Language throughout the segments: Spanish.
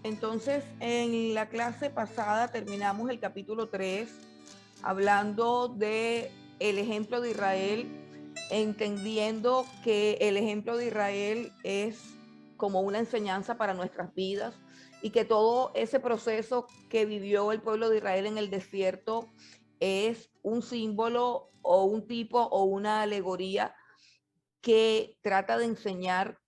Entonces, en la clase pasada terminamos el capítulo 3 hablando de el ejemplo de Israel, entendiendo que el ejemplo de Israel es como una enseñanza para nuestras vidas y que todo ese proceso que vivió el pueblo de Israel en el desierto es un símbolo o un tipo o una alegoría que trata de enseñar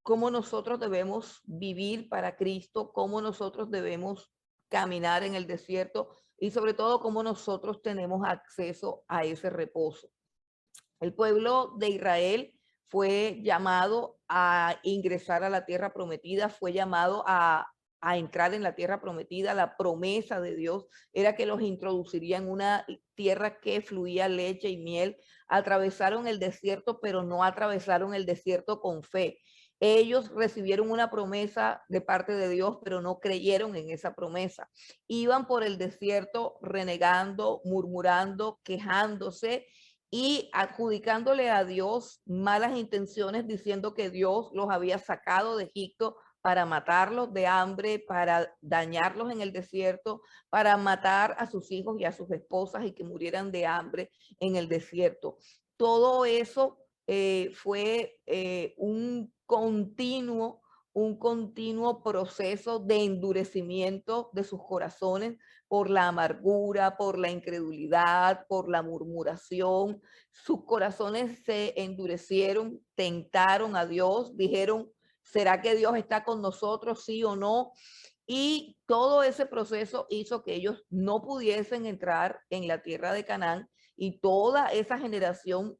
cómo nosotros debemos vivir para Cristo, cómo nosotros debemos caminar en el desierto y sobre todo cómo nosotros tenemos acceso a ese reposo. El pueblo de Israel fue llamado a ingresar a la tierra prometida, fue llamado a entrar en la tierra prometida. La promesa de Dios era que los introduciría en una tierra que fluía leche y miel. Atravesaron el desierto, pero no atravesaron el desierto con fe. Ellos recibieron una promesa de parte de Dios, pero no creyeron en esa promesa. Iban por el desierto renegando, murmurando, quejándose y adjudicándole a Dios malas intenciones, diciendo que Dios los había sacado de Egipto para matarlos de hambre, para dañarlos en el desierto, para matar a sus hijos y a sus esposas y que murieran de hambre en el desierto. Todo eso fue un continuo proceso de endurecimiento de sus corazones por la amargura, por la incredulidad, por la murmuración. Sus corazones se endurecieron, tentaron a Dios, dijeron, ¿será que Dios está con nosotros, sí o no? Y todo ese proceso hizo que ellos no pudiesen entrar en la tierra de Canaán y toda esa generación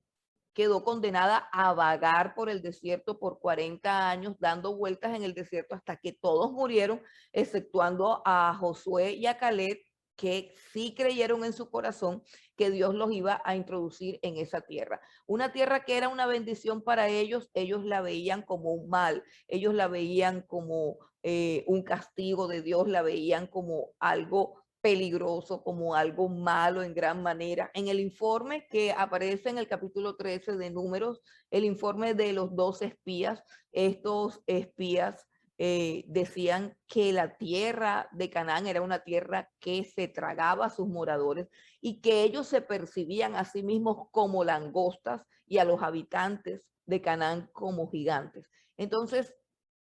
quedó condenada a vagar por el desierto por 40 años, dando vueltas en el desierto hasta que todos murieron, exceptuando a Josué y a Caleb, que sí creyeron en su corazón que Dios los iba a introducir en esa tierra. Una tierra que era una bendición para ellos, ellos la veían como un mal, ellos la veían como un castigo de Dios, la veían como algo peligroso, como algo malo en gran manera. En el informe que aparece en el capítulo 13 de Números, el informe de los 12 espías, estos espías decían que la tierra de Canaán era una tierra que se tragaba a sus moradores y que ellos se percibían a sí mismos como langostas y a los habitantes de Canaán como gigantes. Entonces,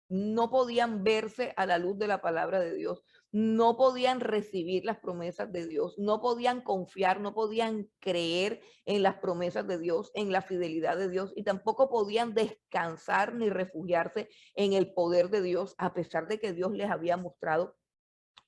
no podían verse a la luz de la palabra de Dios, no podían recibir las promesas de Dios, no podían confiar, no podían creer en las promesas de Dios, en la fidelidad de Dios, y tampoco podían descansar ni refugiarse en el poder de Dios, a pesar de que Dios les había mostrado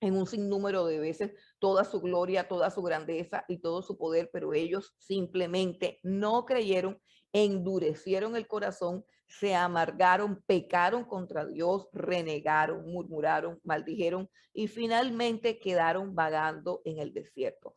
en un sinnúmero de veces toda su gloria, toda su grandeza y todo su poder, pero ellos simplemente no creyeron, endurecieron el corazón, se amargaron, pecaron contra Dios, renegaron, murmuraron, maldijeron y finalmente quedaron vagando en el desierto.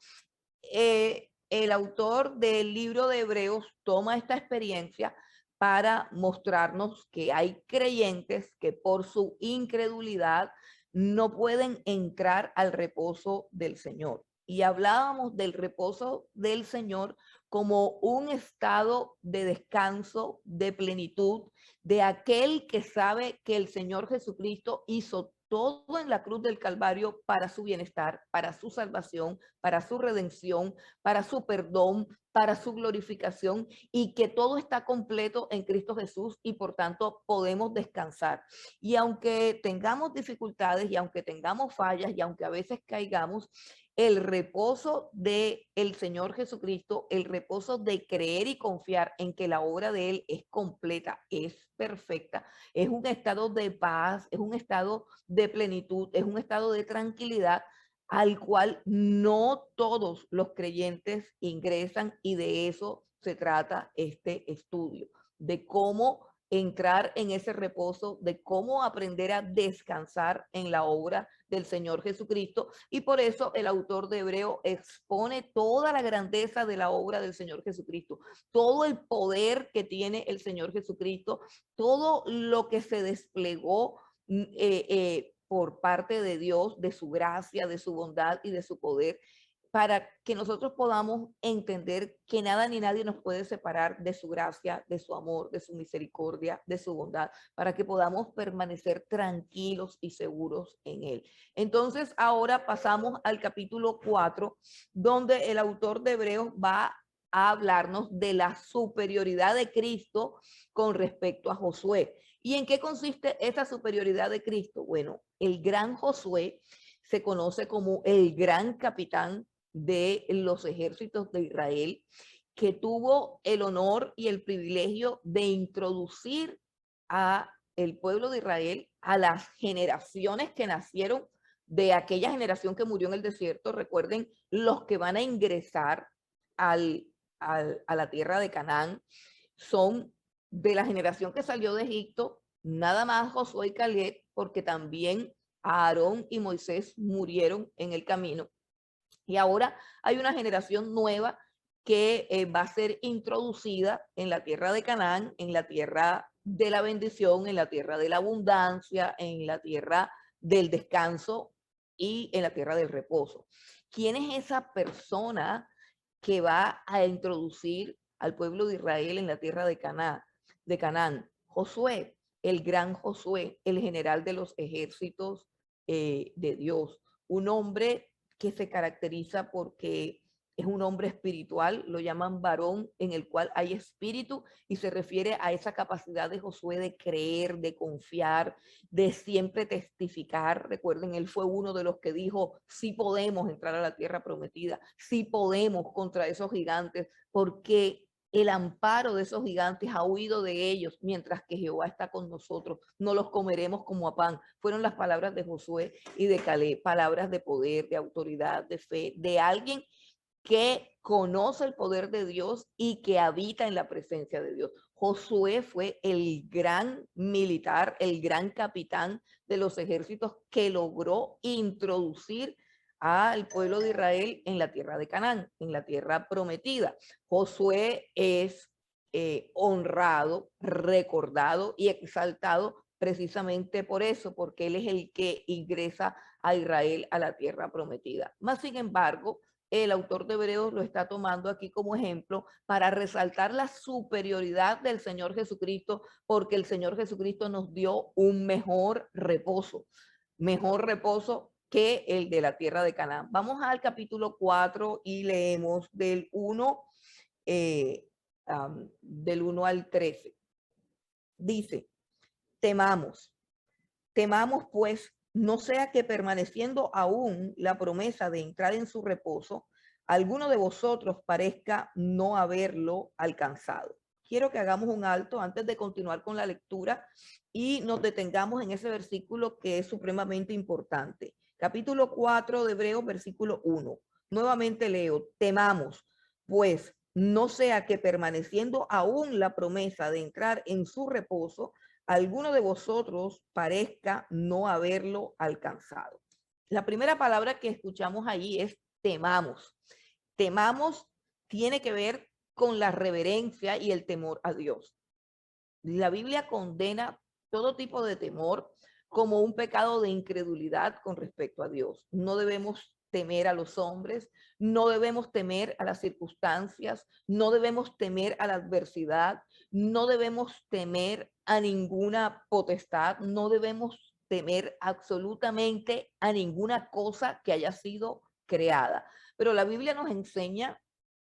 El autor del libro de Hebreos toma esta experiencia para mostrarnos que hay creyentes que por su incredulidad no pueden entrar al reposo del Señor. Y hablábamos del reposo del Señor como un estado de descanso, de plenitud, de aquel que sabe que el Señor Jesucristo hizo todo en la cruz del Calvario para su bienestar, para su salvación, para su redención, para su perdón, para su glorificación y que todo está completo en Cristo Jesús y por tanto podemos descansar. Y aunque tengamos dificultades y aunque tengamos fallas y aunque a veces caigamos, el reposo de el Señor Jesucristo, el reposo de creer y confiar en que la obra de Él es completa, es perfecta, es un estado de paz, es un estado de plenitud, es un estado de tranquilidad al cual no todos los creyentes ingresan y de eso se trata este estudio, de cómo entrar en ese reposo, de cómo aprender a descansar en la obra del Señor Jesucristo. Y por eso el autor de Hebreo expone toda la grandeza de la obra del Señor Jesucristo, todo el poder que tiene el Señor Jesucristo, todo lo que se desplegó por parte de Dios, de su gracia, de su bondad y de su poder. para que nosotros podamos entender que nada ni nadie nos puede separar de su gracia, de su amor, de su misericordia, de su bondad, para que podamos permanecer tranquilos y seguros en Él. Entonces, ahora pasamos al capítulo 4, donde el autor de Hebreos va a hablarnos de la superioridad de Cristo con respecto a Josué. ¿Y en qué consiste esa superioridad de Cristo? Bueno, el gran Josué se conoce como el gran capitán de los ejércitos de Israel, que tuvo el honor y el privilegio de introducir a el pueblo de Israel a las generaciones que nacieron de aquella generación que murió en el desierto. Recuerden, los que van a ingresar a la tierra de Canaán son de la generación que salió de Egipto, nada más Josué y Caleb, porque también Aarón y Moisés murieron en el camino. Y ahora hay una generación nueva que va a ser introducida en la tierra de Canaán, en la tierra de la bendición, en la tierra de la abundancia, en la tierra del descanso y en la tierra del reposo. ¿Quién es esa persona que va a introducir al pueblo de Israel en la tierra de Canaán? Josué, el gran Josué, el general de los ejércitos de Dios, un hombre que se caracteriza porque es un hombre espiritual, lo llaman varón en el cual hay espíritu, y se refiere a esa capacidad de Josué de creer, de confiar, de siempre testificar. Recuerden, él fue uno de los que dijo, sí podemos entrar a la tierra prometida, sí podemos contra esos gigantes, porque el amparo de esos gigantes ha huido de ellos, mientras que Jehová está con nosotros. No los comeremos como a pan. Fueron las palabras de Josué y de Caleb, palabras de poder, de autoridad, de fe, de alguien que conoce el poder de Dios y que habita en la presencia de Dios. Josué fue el gran militar, el gran capitán de los ejércitos que logró introducir al pueblo de Israel en la tierra de Canaán, en la tierra prometida. Josué es honrado, recordado y exaltado precisamente por eso, porque él es el que ingresa a Israel a la tierra prometida. Más sin embargo, el autor de Hebreos lo está tomando aquí como ejemplo para resaltar la superioridad del Señor Jesucristo, porque el Señor Jesucristo nos dio un mejor reposo que el de la tierra de Canaán. Vamos al capítulo 4 y leemos del 1 al 13. Dice, temamos pues, no sea que permaneciendo aún la promesa de entrar en su reposo, alguno de vosotros parezca no haberlo alcanzado. Quiero que hagamos un alto antes de continuar con la lectura y nos detengamos en ese versículo que es supremamente importante. Capítulo 4 de Hebreos, versículo 1. Nuevamente leo, temamos, pues no sea que permaneciendo aún la promesa de entrar en su reposo, alguno de vosotros parezca no haberlo alcanzado. La primera palabra que escuchamos allí es temamos. Temamos tiene que ver con la reverencia y el temor a Dios. La Biblia condena todo tipo de temor como un pecado de incredulidad con respecto a Dios. No debemos temer a los hombres, no debemos temer a las circunstancias, no debemos temer a la adversidad, no debemos temer a ninguna potestad, no debemos temer absolutamente a ninguna cosa que haya sido creada. Pero la Biblia nos enseña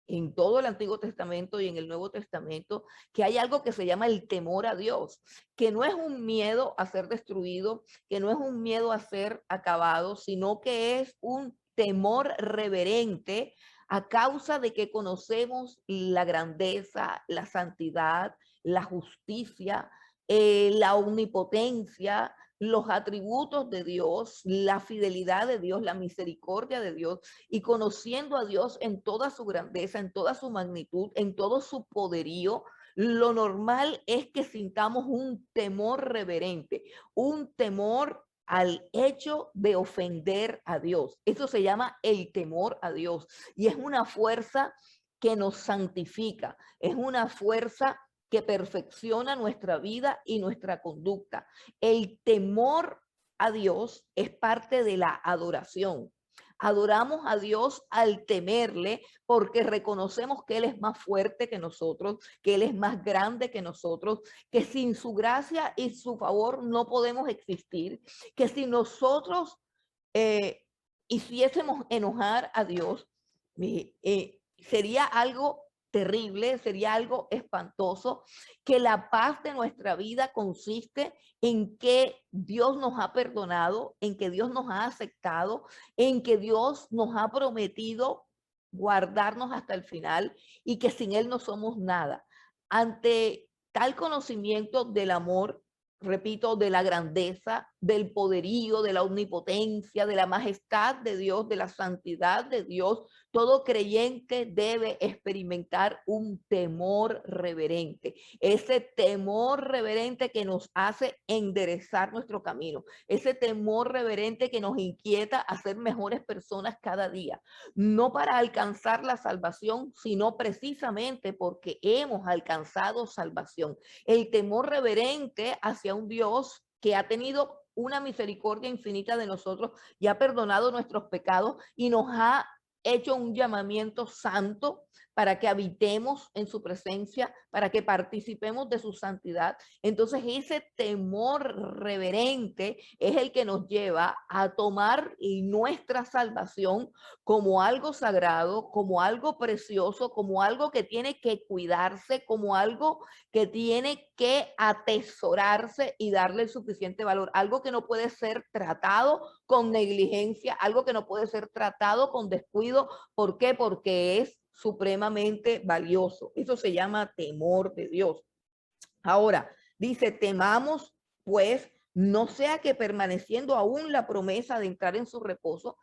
en todo el Antiguo Testamento y en el Nuevo Testamento, que hay algo que se llama el temor a Dios, que no es un miedo a ser destruido, que no es un miedo a ser acabado, sino que es un temor reverente a causa de que conocemos la grandeza, la santidad, la justicia, la omnipotencia, los atributos de Dios, la fidelidad de Dios, la misericordia de Dios, y conociendo a Dios en toda su grandeza, en toda su magnitud, en todo su poderío, lo normal es que sintamos un temor reverente, un temor al hecho de ofender a Dios. Eso se llama el temor a Dios y es una fuerza que nos santifica, es una fuerza que perfecciona nuestra vida y nuestra conducta. El temor a Dios es parte de la adoración. Adoramos a Dios al temerle porque reconocemos que Él es más fuerte que nosotros, que Él es más grande que nosotros, que sin su gracia y su favor no podemos existir, que si nosotros eh, hiciésemos enojar a Dios, sería algo terrible, sería algo espantoso, que la paz de nuestra vida consiste en que Dios nos ha perdonado, en que Dios nos ha aceptado, en que Dios nos ha prometido guardarnos hasta el final y que sin Él no somos nada. Ante tal conocimiento del amor, repito, de la grandeza, del poderío, de la omnipotencia, de la majestad de Dios, de la santidad de Dios, todo creyente debe experimentar un temor reverente. Ese temor reverente que nos hace enderezar nuestro camino. Ese temor reverente que nos inquieta a ser mejores personas cada día. No para alcanzar la salvación, sino precisamente porque hemos alcanzado salvación. El temor reverente hacia un Dios que ha tenido una misericordia infinita de nosotros y ha perdonado nuestros pecados y nos ha hecho un llamamiento santo para que habitemos en su presencia, para que participemos de su santidad. Entonces ese temor reverente es el que nos lleva a tomar nuestra salvación como algo sagrado, como algo precioso, como algo que tiene que cuidarse, como algo que tiene que atesorarse y darle el suficiente valor, algo que no puede ser tratado con negligencia, algo que no puede ser tratado con descuido. ¿Por qué? Porque es supremamente valioso. Eso se llama temor de Dios. Ahora, dice, temamos, pues, no sea que permaneciendo aún la promesa de entrar en su reposo,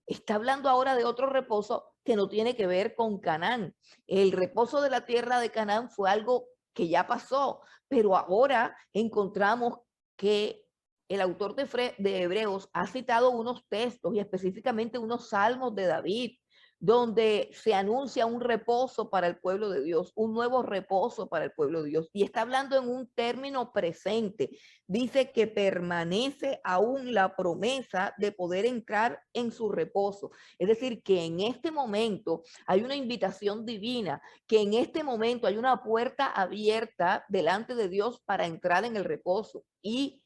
está hablando ahora de otro reposo que no tiene que ver con Canaán. El reposo de la tierra de Canaán fue algo que ya pasó, pero ahora encontramos que el autor de Hebreos ha citado unos textos y específicamente unos salmos de David, donde se anuncia un reposo para el pueblo de Dios, un nuevo reposo para el pueblo de Dios. Y está hablando en un término presente. Dice que permanece aún la promesa de poder entrar en su reposo. Es decir, que en este momento hay una invitación divina, que en este momento hay una puerta abierta delante de Dios para entrar en el reposo. Y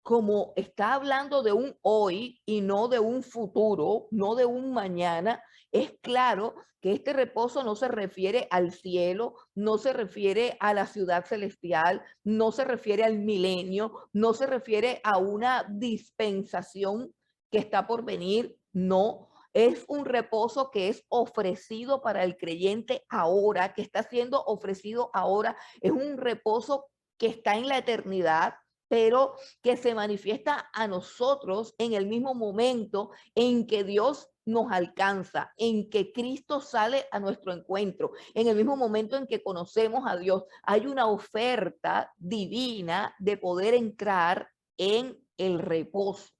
como está hablando de un hoy y no de un futuro, no de un mañana, es claro que este reposo no se refiere al cielo, no se refiere a la ciudad celestial, no se refiere al milenio, no se refiere a una dispensación que está por venir, no. Es un reposo que es ofrecido para el creyente ahora, que está siendo ofrecido ahora. Es un reposo que está en la eternidad, pero que se manifiesta a nosotros en el mismo momento en que Dios nos alcanza, en que Cristo sale a nuestro encuentro, en el mismo momento en que conocemos a Dios. Hay una oferta divina de poder entrar en el reposo.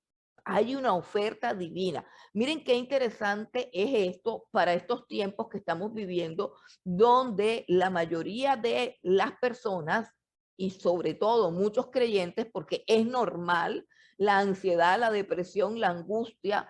Hay una oferta divina. Miren qué interesante es esto para estos tiempos que estamos viviendo, donde la mayoría de las personas y sobre todo muchos creyentes, porque es normal la ansiedad, la depresión, la angustia,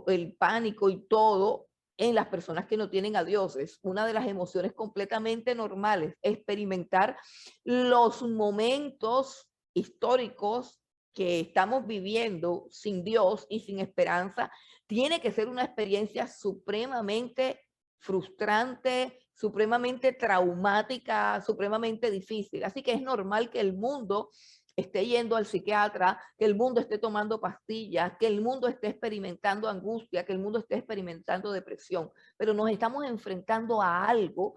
el pánico y todo en las personas que no tienen a Dios. Es una de las emociones completamente normales, experimentar los momentos históricos que estamos viviendo sin Dios y sin esperanza. Tiene que ser una experiencia supremamente frustrante, supremamente traumática, supremamente difícil. Así que es normal que el mundo esté yendo al psiquiatra, que el mundo esté tomando pastillas, que el mundo esté experimentando angustia, que el mundo esté experimentando depresión. Pero nos estamos enfrentando a algo,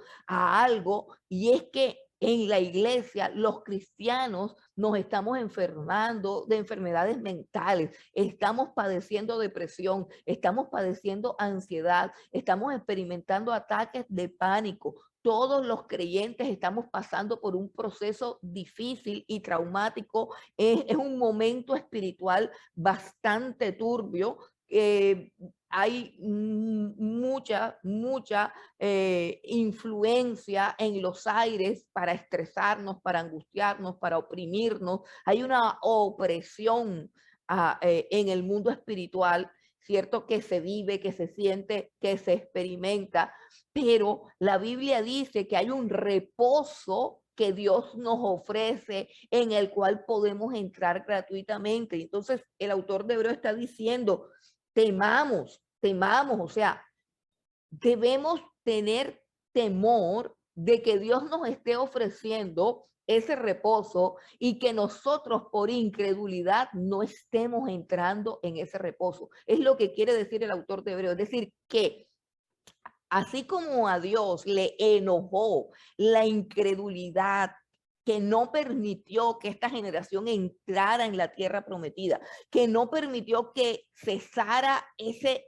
y es que en la iglesia, los cristianos nos estamos enfermando de enfermedades mentales, estamos padeciendo depresión, estamos padeciendo ansiedad, estamos experimentando ataques de pánico. Todos los creyentes estamos pasando por un proceso difícil y traumático. Es un momento espiritual bastante turbio. Hay mucha influencia en los aires para estresarnos, para angustiarnos, para oprimirnos. Hay una opresión en el mundo espiritual ¿cierto? Que se vive, que se siente, que se experimenta, pero la Biblia dice que hay un reposo que Dios nos ofrece, en el cual podemos entrar gratuitamente. Entonces, el autor de Hebreo está diciendo, temamos, o sea, debemos tener temor de que Dios nos esté ofreciendo ese reposo y que nosotros por incredulidad no estemos entrando en ese reposo. Es lo que quiere decir el autor de Hebreo, es decir, que así como a Dios le enojó la incredulidad que no permitió que esta generación entrara en la tierra prometida, que no permitió que cesara ese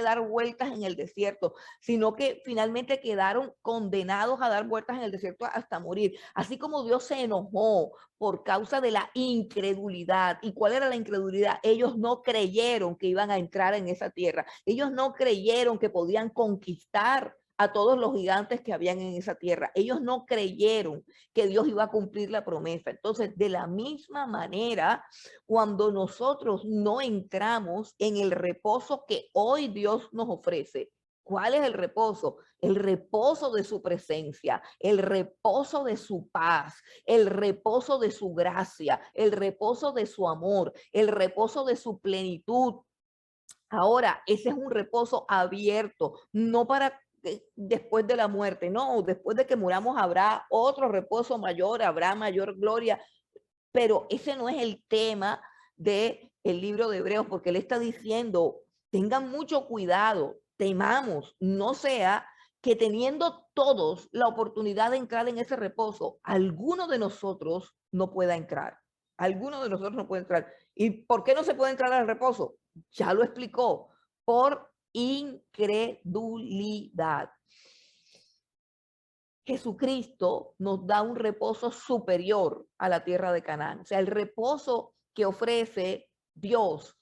dar vueltas en el desierto, sino que finalmente quedaron condenados a dar vueltas en el desierto hasta morir. Así como Dios se enojó por causa de la incredulidad. ¿Y cuál era la incredulidad? Ellos no creyeron que iban a entrar en esa tierra. Ellos no creyeron que podían conquistar a todos los gigantes que habían en esa tierra. Ellos no creyeron que Dios iba a cumplir la promesa. Entonces, de la misma manera, cuando nosotros no entramos en el reposo que hoy Dios nos ofrece, ¿cuál es el reposo? El reposo de su presencia, el reposo de su paz, el reposo de su gracia, el reposo de su amor, el reposo de su plenitud. Ahora, ese es un reposo abierto, no para después de la muerte, no, después de que muramos habrá otro reposo mayor, habrá mayor gloria, pero ese no es el tema del libro de Hebreos, porque él está diciendo, tengan mucho cuidado, temamos, no sea que teniendo todos la oportunidad de entrar en ese reposo, alguno de nosotros no pueda entrar. Alguno de nosotros no puede entrar. ¿Y por qué no se puede entrar al reposo? Ya lo explicó, por incredulidad. Jesucristo nos da un reposo superior a la tierra de Canaán. O sea, el reposo que ofrece Dios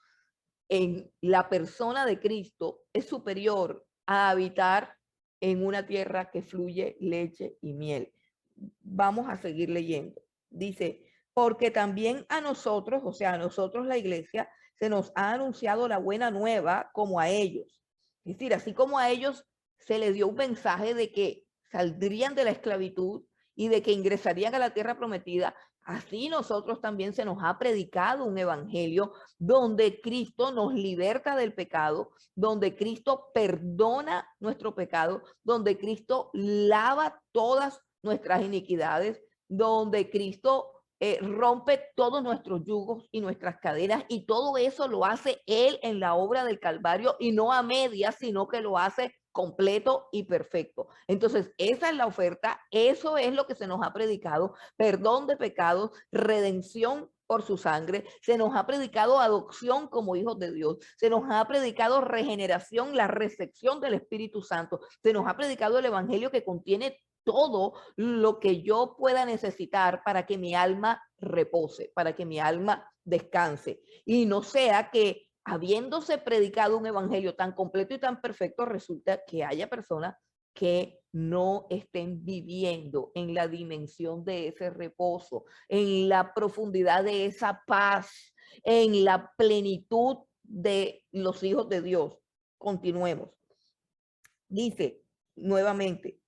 en la persona de Cristo es superior a habitar en una tierra que fluye leche y miel. Vamos a seguir leyendo. Dice, porque también a nosotros, o sea, a nosotros la iglesia, se nos ha anunciado la buena nueva como a ellos. Es decir, así como a ellos se les dio un mensaje de que saldrían de la esclavitud y de que ingresarían a la tierra prometida, así nosotros también se nos ha predicado un evangelio donde Cristo nos liberta del pecado, donde Cristo perdona nuestro pecado, donde Cristo lava todas nuestras iniquidades, donde Cristo rompe todos nuestros yugos y nuestras cadenas, y todo eso lo hace Él en la obra del Calvario, y no a medias, sino que lo hace completo y perfecto. Entonces, esa es la oferta, eso es lo que se nos ha predicado, perdón de pecados, redención por su sangre, se nos ha predicado adopción como hijos de Dios, se nos ha predicado regeneración, la recepción del Espíritu Santo, se nos ha predicado el evangelio que contiene todo lo que yo pueda necesitar para que mi alma repose, para que mi alma descanse, y no sea que habiéndose predicado un evangelio tan completo y tan perfecto, resulta que haya personas que no estén viviendo en la dimensión de ese reposo, en la profundidad de esa paz, en la plenitud de los hijos de Dios. Continuemos. Dice nuevamente,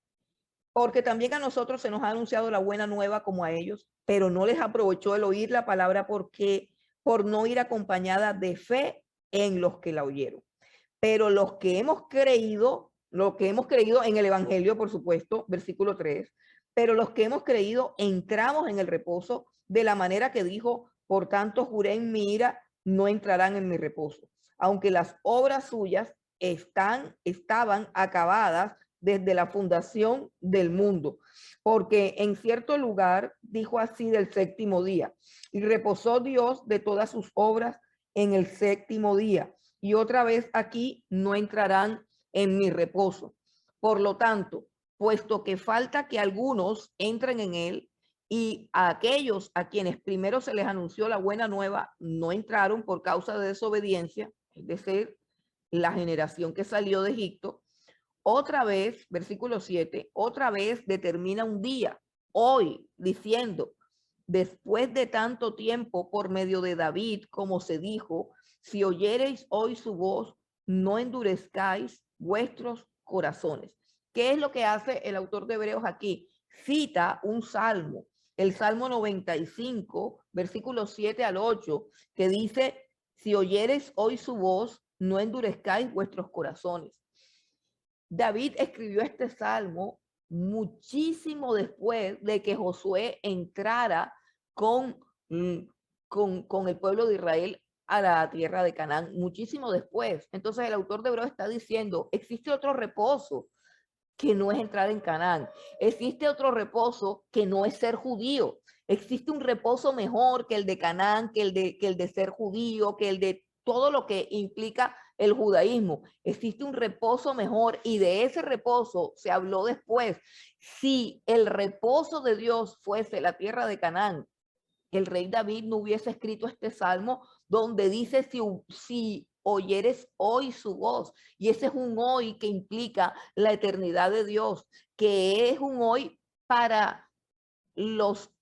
porque también a nosotros se nos ha anunciado la buena nueva como a ellos, pero no les aprovechó el oír la palabra porque por no ir acompañada de fe en los que la oyeron. Pero los que hemos creído, lo que hemos creído en el evangelio, por supuesto, versículo 3, pero los que hemos creído entramos en el reposo de la manera que dijo, por tanto juré en mi ira, no entrarán en mi reposo, aunque las obras suyas estaban acabadas desde la fundación del mundo, porque en cierto lugar dijo así del séptimo día, y reposó Dios de todas sus obras en el séptimo día, y otra vez aquí no entrarán en mi reposo. Por lo tanto, puesto que falta que algunos entren en él, y a aquellos a quienes primero se les anunció la buena nueva no entraron por causa de desobediencia, es decir, la generación que salió de Egipto, otra vez, versículo 7, otra vez determina un día, hoy, diciendo, después de tanto tiempo por medio de David, como se dijo, si oyereis hoy su voz, no endurezcáis vuestros corazones. ¿Qué es lo que hace el autor de Hebreos aquí? Cita un salmo, el Salmo 95, versículos 7 al 8, que dice, si oyereis hoy su voz, no endurezcáis vuestros corazones. David escribió este salmo muchísimo después de que Josué entrara con, con el pueblo de Israel a la tierra de Canaán, muchísimo después. Entonces el autor de Hebreos está diciendo, existe otro reposo que no es entrar en Canaán. Existe otro reposo que no es ser judío. Existe un reposo mejor que el de Canaán, que el de ser judío, que el de todo lo que implica el judaísmo. Existe un reposo mejor y de ese reposo se habló después. Si el reposo de Dios fuese la tierra de Canaán, el rey David no hubiese escrito este salmo donde dice si oyeres hoy su voz. Y ese es un hoy que implica la eternidad de Dios, que es un hoy para los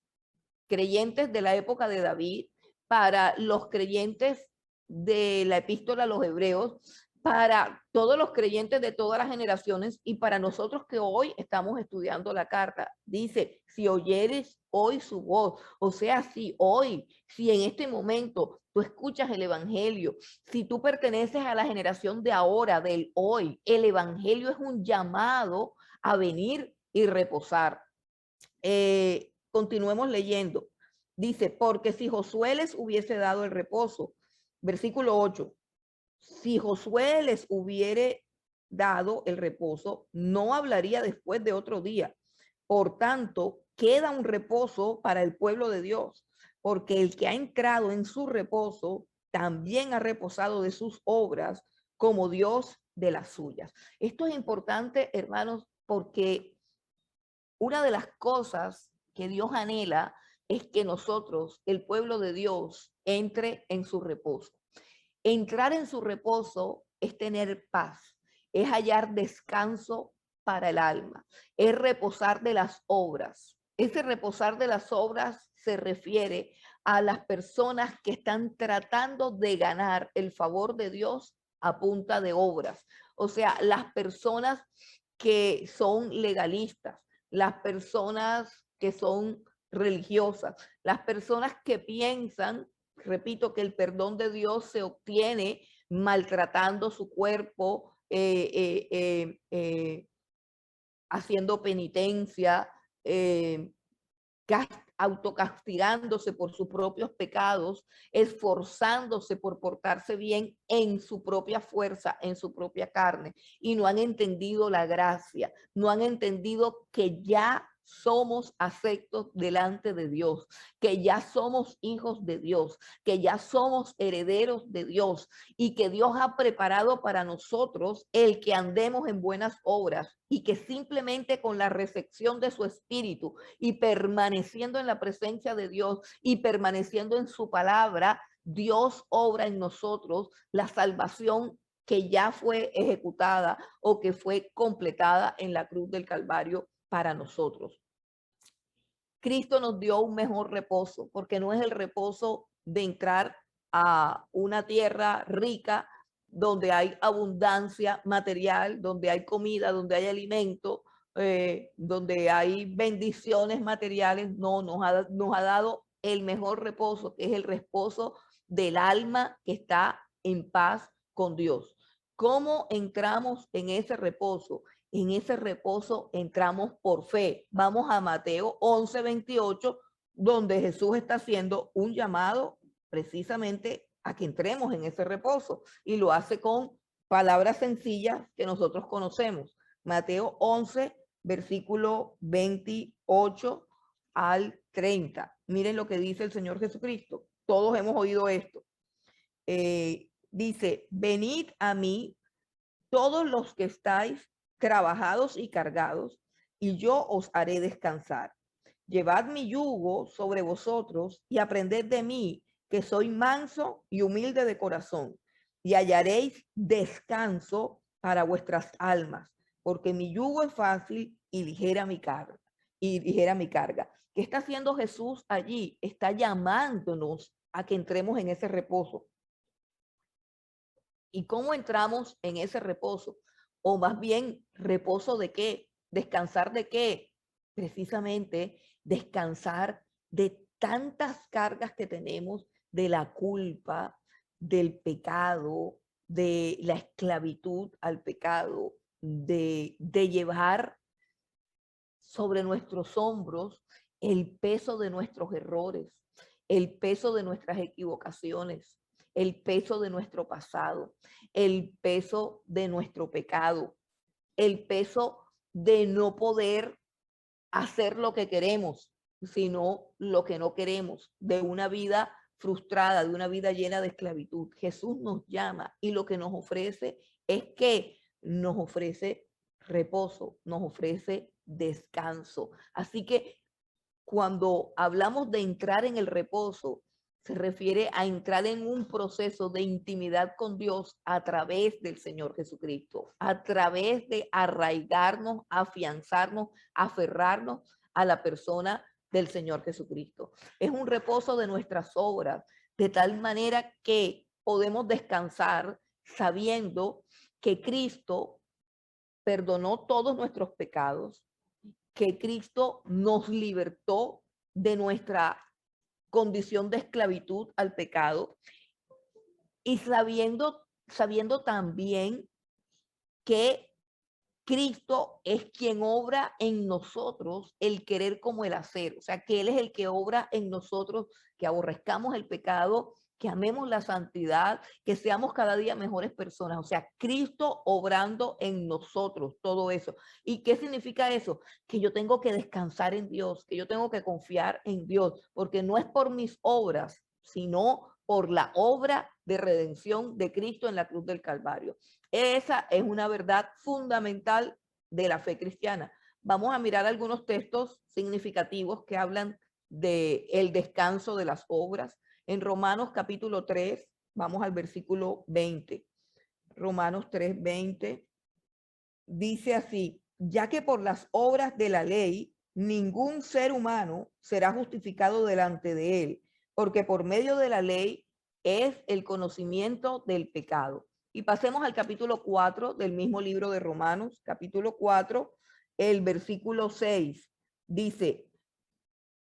creyentes de la época de David, para los creyentes de la epístola a los hebreos, para todos los creyentes de todas las generaciones y para nosotros que hoy estamos estudiando la carta. Dice, si oyeres hoy su voz, o sea, si hoy, si en este momento tú escuchas el evangelio, si tú perteneces a la generación de ahora, del hoy, el evangelio es un llamado a venir y reposar. Continuemos leyendo. Dice, porque si Josué les hubiese dado el reposo, versículo 8, si Josué les hubiere dado el reposo, no hablaría después de otro día. Por tanto, queda un reposo para el pueblo de Dios, porque el que ha entrado en su reposo también ha reposado de sus obras como Dios de las suyas. Esto es importante, hermanos, porque una de las cosas que Dios anhela es que nosotros, el pueblo de Dios, entre en su reposo. Entrar en su reposo es tener paz, es hallar descanso para el alma, es reposar de las obras. Ese reposar de las obras se refiere a las personas que están tratando de ganar el favor de Dios a punta de obras. O sea, las personas que son legalistas, las personas que son religiosas, las personas que piensan, repito, que el perdón de Dios se obtiene maltratando su cuerpo, haciendo penitencia, autocastigándose por sus propios pecados, esforzándose por portarse bien en su propia fuerza, en su propia carne, y no han entendido la gracia, no han entendido que ya somos aceptos delante de Dios, que ya somos hijos de Dios, que ya somos herederos de Dios y que Dios ha preparado para nosotros el que andemos en buenas obras y que simplemente con la recepción de su espíritu y permaneciendo en la presencia de Dios y permaneciendo en su palabra, Dios obra en nosotros la salvación que ya fue ejecutada o que fue completada en la cruz del Calvario para nosotros. Cristo nos dio un mejor reposo, porque no es el reposo de entrar a una tierra rica donde hay abundancia material, donde hay comida, donde hay alimento, donde hay bendiciones materiales. No, nos ha dado el mejor reposo, que es el reposo del alma que está en paz con Dios. ¿Cómo entramos en ese reposo? En ese reposo entramos por fe. Vamos a Mateo 11:28, donde Jesús está haciendo un llamado precisamente a que entremos en ese reposo y lo hace con palabras sencillas que nosotros conocemos. Mateo 11, versículo 28 al 30. Miren lo que dice el Señor Jesucristo. Todos hemos oído esto. Dice, venid a mí todos los que estáis trabajados y cargados, y yo os haré descansar. Llevad mi yugo sobre vosotros y aprended de mí, que soy manso y humilde de corazón, y hallaréis descanso para vuestras almas, porque mi yugo es fácil y ligera mi carga. ¿Qué está haciendo Jesús allí? Está llamándonos a que entremos en ese reposo. ¿Y cómo entramos en ese reposo? O más bien, ¿reposo de qué? ¿Descansar de qué? Precisamente descansar de tantas cargas que tenemos, de la culpa, del pecado, de la esclavitud al pecado, de llevar sobre nuestros hombros el peso de nuestros errores, el peso de nuestras equivocaciones, el peso de nuestro pasado, el peso de nuestro pecado, el peso de no poder hacer lo que queremos, sino lo que no queremos, de una vida frustrada, de una vida llena de esclavitud. Jesús nos llama y lo que nos ofrece es que nos ofrece reposo, nos ofrece descanso. Así que cuando hablamos de entrar en el reposo, se refiere a entrar en un proceso de intimidad con Dios a través del Señor Jesucristo, a través de arraigarnos, afianzarnos, aferrarnos a la persona del Señor Jesucristo. Es un reposo de nuestras obras, de tal manera que podemos descansar sabiendo que Cristo perdonó todos nuestros pecados, que Cristo nos libertó de nuestra condición de esclavitud al pecado y sabiendo también que Cristo es quien obra en nosotros el querer como el hacer, o sea, que Él es el que obra en nosotros, que aborrezcamos el pecado, que amemos la santidad, que seamos cada día mejores personas, o sea, Cristo obrando en nosotros, todo eso. ¿Y qué significa eso? Que yo tengo que descansar en Dios, que yo tengo que confiar en Dios, porque no es por mis obras, sino por la obra de redención de Cristo en la cruz del Calvario. Esa es una verdad fundamental de la fe cristiana. Vamos a mirar algunos textos significativos que hablan del descanso de las obras. En Romanos capítulo 3, vamos al versículo 20. Romanos 3, 20 dice así: ya que por las obras de la ley ningún ser humano será justificado delante de él, porque por medio de la ley es el conocimiento del pecado. Y pasemos al capítulo 4 del mismo libro de Romanos, capítulo 4, el versículo 6. Dice: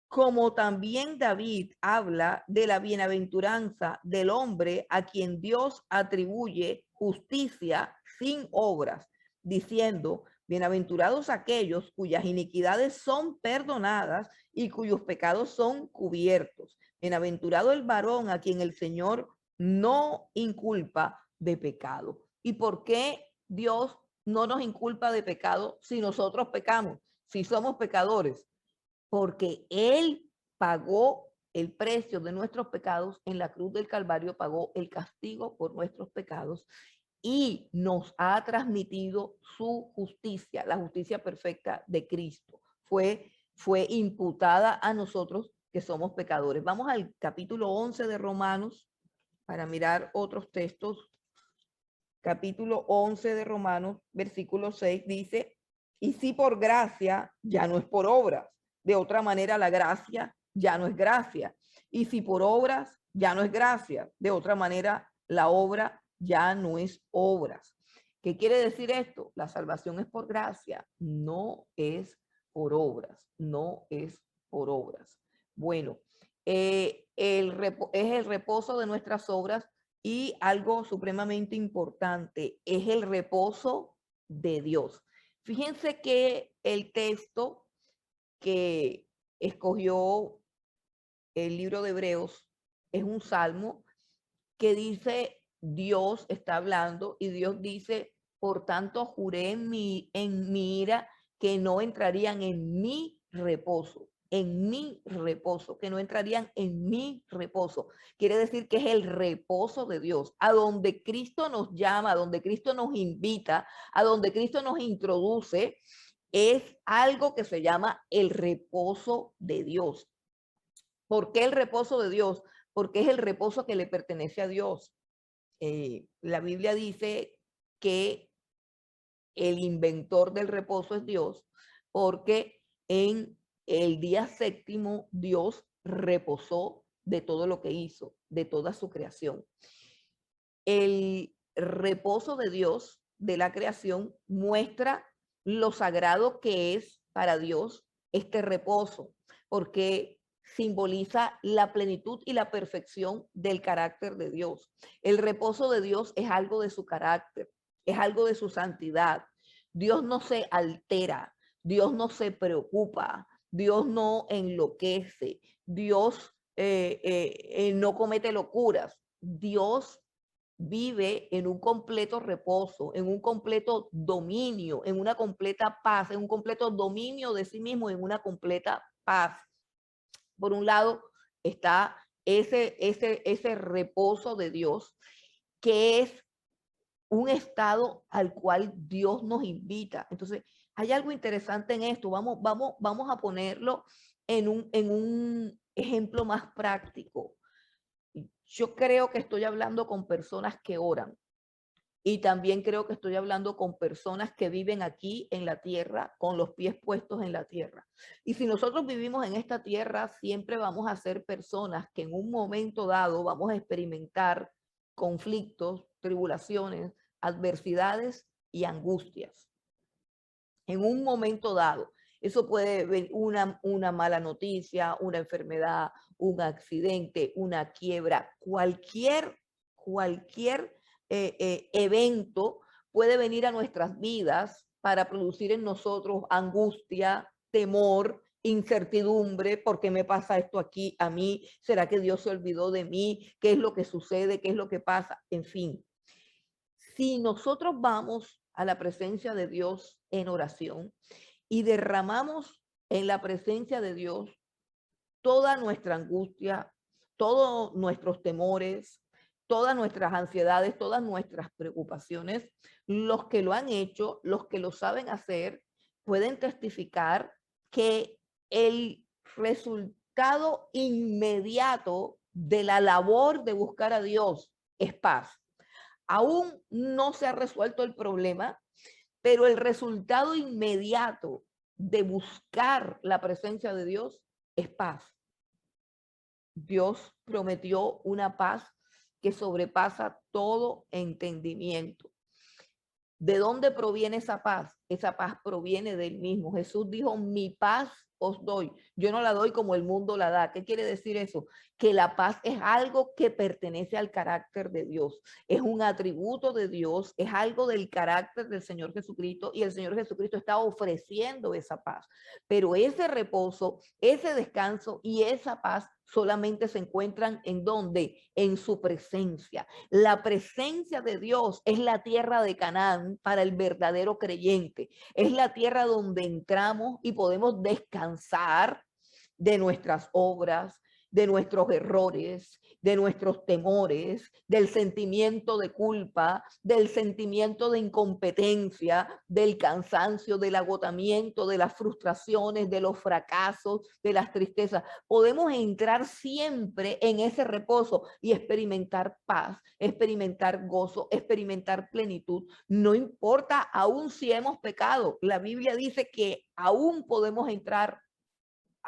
como también David habla de la bienaventuranza del hombre a quien Dios atribuye justicia sin obras, diciendo: bienaventurados aquellos cuyas iniquidades son perdonadas y cuyos pecados son cubiertos. Bienaventurado el varón a quien el Señor no inculpa de pecado. ¿Y por qué Dios no nos inculpa de pecado si nosotros pecamos, si somos pecadores? Porque Él pagó el precio de nuestros pecados en la cruz del Calvario, pagó el castigo por nuestros pecados y nos ha transmitido su justicia, la justicia perfecta de Cristo. Fue imputada a nosotros que somos pecadores. Vamos al capítulo 11 de Romanos para mirar otros textos. Capítulo 11 de Romanos, versículo 6 dice: y si por gracia, ya no es por obras. De otra manera, la gracia ya no es gracia. Y si por obras, ya no es gracia. De otra manera, la obra ya no es obras. ¿Qué quiere decir esto? La salvación es por gracia, no es por obras, no es por obras. Bueno, es el reposo de nuestras obras. Y algo supremamente importante es el reposo de Dios. Fíjense que el texto que escogió el libro de Hebreos es un salmo que dice, Dios está hablando y Dios dice: por tanto juré en mi ira que no entrarían en mi reposo, que no entrarían en mi reposo. Quiere decir que es el reposo de Dios, a donde Cristo nos llama, a donde Cristo nos invita, a donde Cristo nos introduce, es algo que se llama el reposo de Dios. ¿Por qué el reposo de Dios? Porque es el reposo que le pertenece a Dios. La Biblia dice que el inventor del reposo es Dios, porque en el día séptimo Dios reposó de todo lo que hizo, de toda su creación. reposo de Dios, de la creación, muestra lo sagrado que es para Dios este reposo, porque simboliza la plenitud y la perfección del carácter de Dios. El reposo de Dios es algo de su carácter, es algo de su santidad. Dios no se altera, Dios no se preocupa, Dios no enloquece, Dios no comete locuras. Dios vive en un completo reposo, en un completo dominio, en una completa paz, en un completo dominio de sí mismo, en una completa paz. Por un lado está ese reposo de Dios, que es un estado al cual Dios nos invita. Entonces, hay algo interesante en esto. Vamos a ponerlo en un ejemplo más práctico. Yo creo que estoy hablando con personas que oran. Y también creo que estoy hablando con personas que viven aquí en la tierra, con los pies puestos en la tierra. Y si nosotros vivimos en esta tierra, siempre vamos a ser personas que en un momento dado vamos a experimentar conflictos, tribulaciones, adversidades y angustias. En un momento dado. Eso puede ser una mala noticia, una enfermedad, un accidente, una quiebra, cualquier evento puede venir a nuestras vidas para producir en nosotros angustia, temor, incertidumbre. ¿Por qué me pasa esto aquí a mí? ¿Será que Dios se olvidó de mí? ¿Qué es lo que sucede? ¿Qué es lo que pasa? En fin, si nosotros vamos a la presencia de Dios en oración y derramamos en la presencia de Dios toda nuestra angustia, todos nuestros temores, todas nuestras ansiedades, todas nuestras preocupaciones, los que lo han hecho, los que lo saben hacer, pueden testificar que el resultado inmediato de la labor de buscar a Dios es paz. Aún no se ha resuelto el problema, pero el resultado inmediato de buscar la presencia de Dios es paz. Dios prometió una paz que sobrepasa todo entendimiento. ¿De dónde proviene esa paz? Esa paz proviene del mismo. Jesús dijo, mi paz os doy. Yo no la doy como el mundo la da. ¿Qué quiere decir eso? Que la paz es algo que pertenece al carácter de Dios. Es un atributo de Dios, es algo del carácter del Señor Jesucristo, y el Señor Jesucristo está ofreciendo esa paz. Pero ese reposo, ese descanso y esa paz solamente se encuentran ¿en dónde? En su presencia. La presencia de Dios es la tierra de Canaán para el verdadero creyente. Es la tierra donde entramos y podemos descansar de nuestras obras, de nuestros errores, de nuestros temores, del sentimiento de culpa, del sentimiento de incompetencia, del cansancio, del agotamiento, de las frustraciones, de los fracasos, de las tristezas. Podemos entrar siempre en ese reposo y experimentar paz, experimentar gozo, experimentar plenitud. No importa aún si hemos pecado. La Biblia dice que aún podemos entrar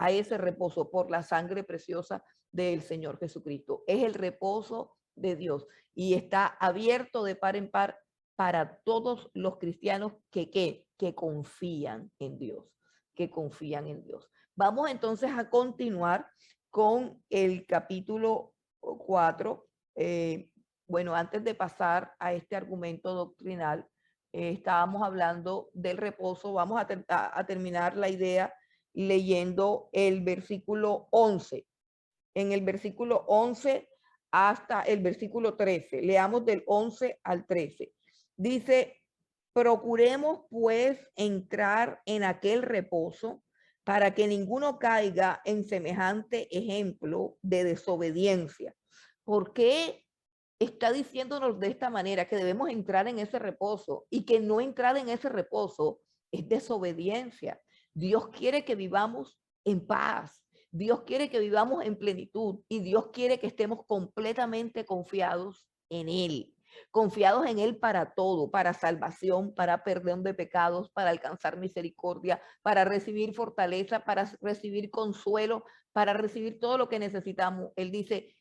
a ese reposo por la sangre preciosa del Señor Jesucristo. Es el reposo de Dios y está abierto de par en par para todos los cristianos que confían en Dios, que confían en Dios. Vamos entonces a continuar con el capítulo 4. Bueno, antes de pasar a este argumento doctrinal, estábamos hablando del reposo. Vamos a terminar la idea leyendo el versículo 11. En el versículo 11 hasta el versículo 13. Leamos del 11 al 13. Dice, procuremos pues entrar en aquel reposo para que ninguno caiga en semejante ejemplo de desobediencia. ¿Por qué está diciéndonos de esta manera que debemos entrar en ese reposo y que no entrar en ese reposo es desobediencia? Dios quiere que vivamos en paz. Dios quiere que vivamos en plenitud y Dios quiere que estemos completamente confiados en Él. Confiados en Él para todo, para salvación, para perdón de pecados, para alcanzar misericordia, para recibir fortaleza, para recibir consuelo, para recibir todo lo que necesitamos. Él dice,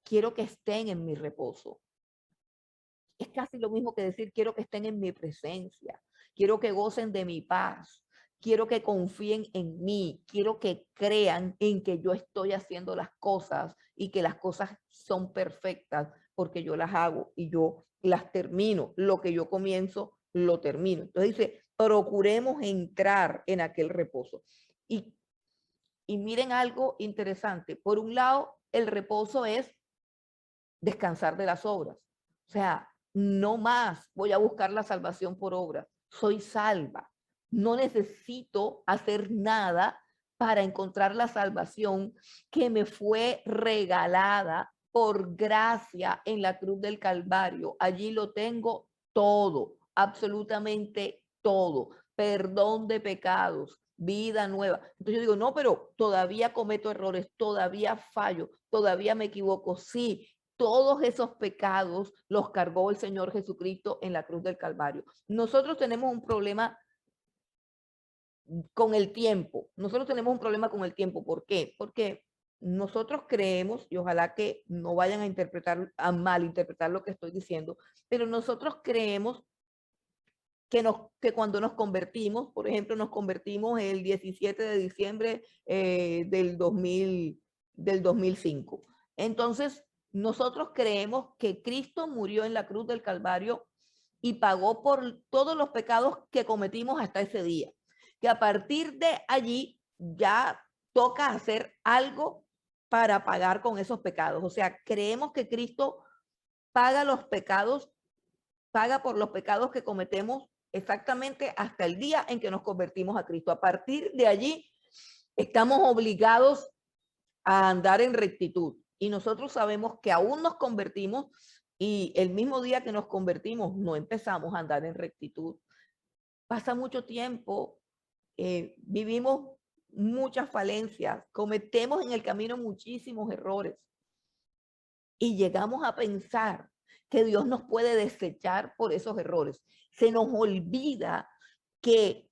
quiero que estén en mi reposo. Es casi lo mismo que decir, quiero que estén en mi presencia, quiero que gocen de mi paz, quiero que confíen en mí, quiero que crean en que yo estoy haciendo las cosas y que las cosas son perfectas porque yo las hago y yo las termino. Lo que yo comienzo, lo termino. Entonces dice, procuremos entrar en aquel reposo. Y miren algo interesante. Por un lado, el reposo es descansar de las obras. O sea, no más voy a buscar la salvación por obra. Soy salva. No necesito hacer nada para encontrar la salvación que me fue regalada por gracia en la cruz del Calvario. Allí lo tengo todo, absolutamente todo. Perdón de pecados, vida nueva. Entonces yo digo, no, pero todavía cometo errores, todavía fallo, todavía me equivoco. Sí, todos esos pecados los cargó el Señor Jesucristo en la cruz del Calvario. Nosotros tenemos un problema con el tiempo. Nosotros tenemos un problema con el tiempo. ¿Por qué? Porque nosotros creemos, y ojalá que no vayan a interpretar, a malinterpretar lo que estoy diciendo, pero nosotros creemos que cuando nos convertimos, por ejemplo, nos convertimos el 17 de diciembre del 2005. Entonces, nosotros creemos que Cristo murió en la cruz del Calvario y pagó por todos los pecados que cometimos hasta ese día. Que a partir de allí ya toca hacer algo para pagar con esos pecados. O sea, creemos que Cristo paga los pecados, paga por los pecados que cometemos exactamente hasta el día en que nos convertimos a Cristo. A partir de allí estamos obligados a andar en rectitud. Y nosotros sabemos que aún nos convertimos y el mismo día que nos convertimos no empezamos a andar en rectitud. Pasa mucho tiempo, vivimos muchas falencias, cometemos en el camino muchísimos errores y llegamos a pensar que Dios nos puede desechar por esos errores. Se nos olvida que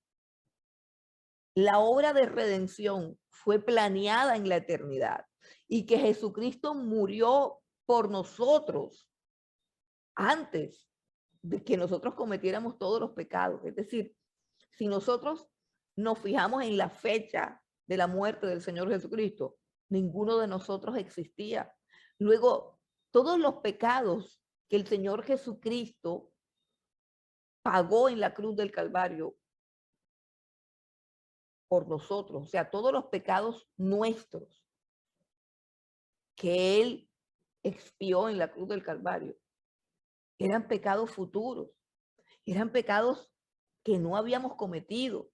la obra de redención fue planeada en la eternidad y que Jesucristo murió por nosotros antes de que nosotros cometiéramos todos los pecados. Es decir, si nosotros nos fijamos en la fecha de la muerte del Señor Jesucristo, ninguno de nosotros existía. Luego, todos los pecados que el Señor Jesucristo pagó en la cruz del Calvario por nosotros, o sea, todos los pecados nuestros que Él expió en la cruz del Calvario, eran pecados futuros, eran pecados que no habíamos cometido.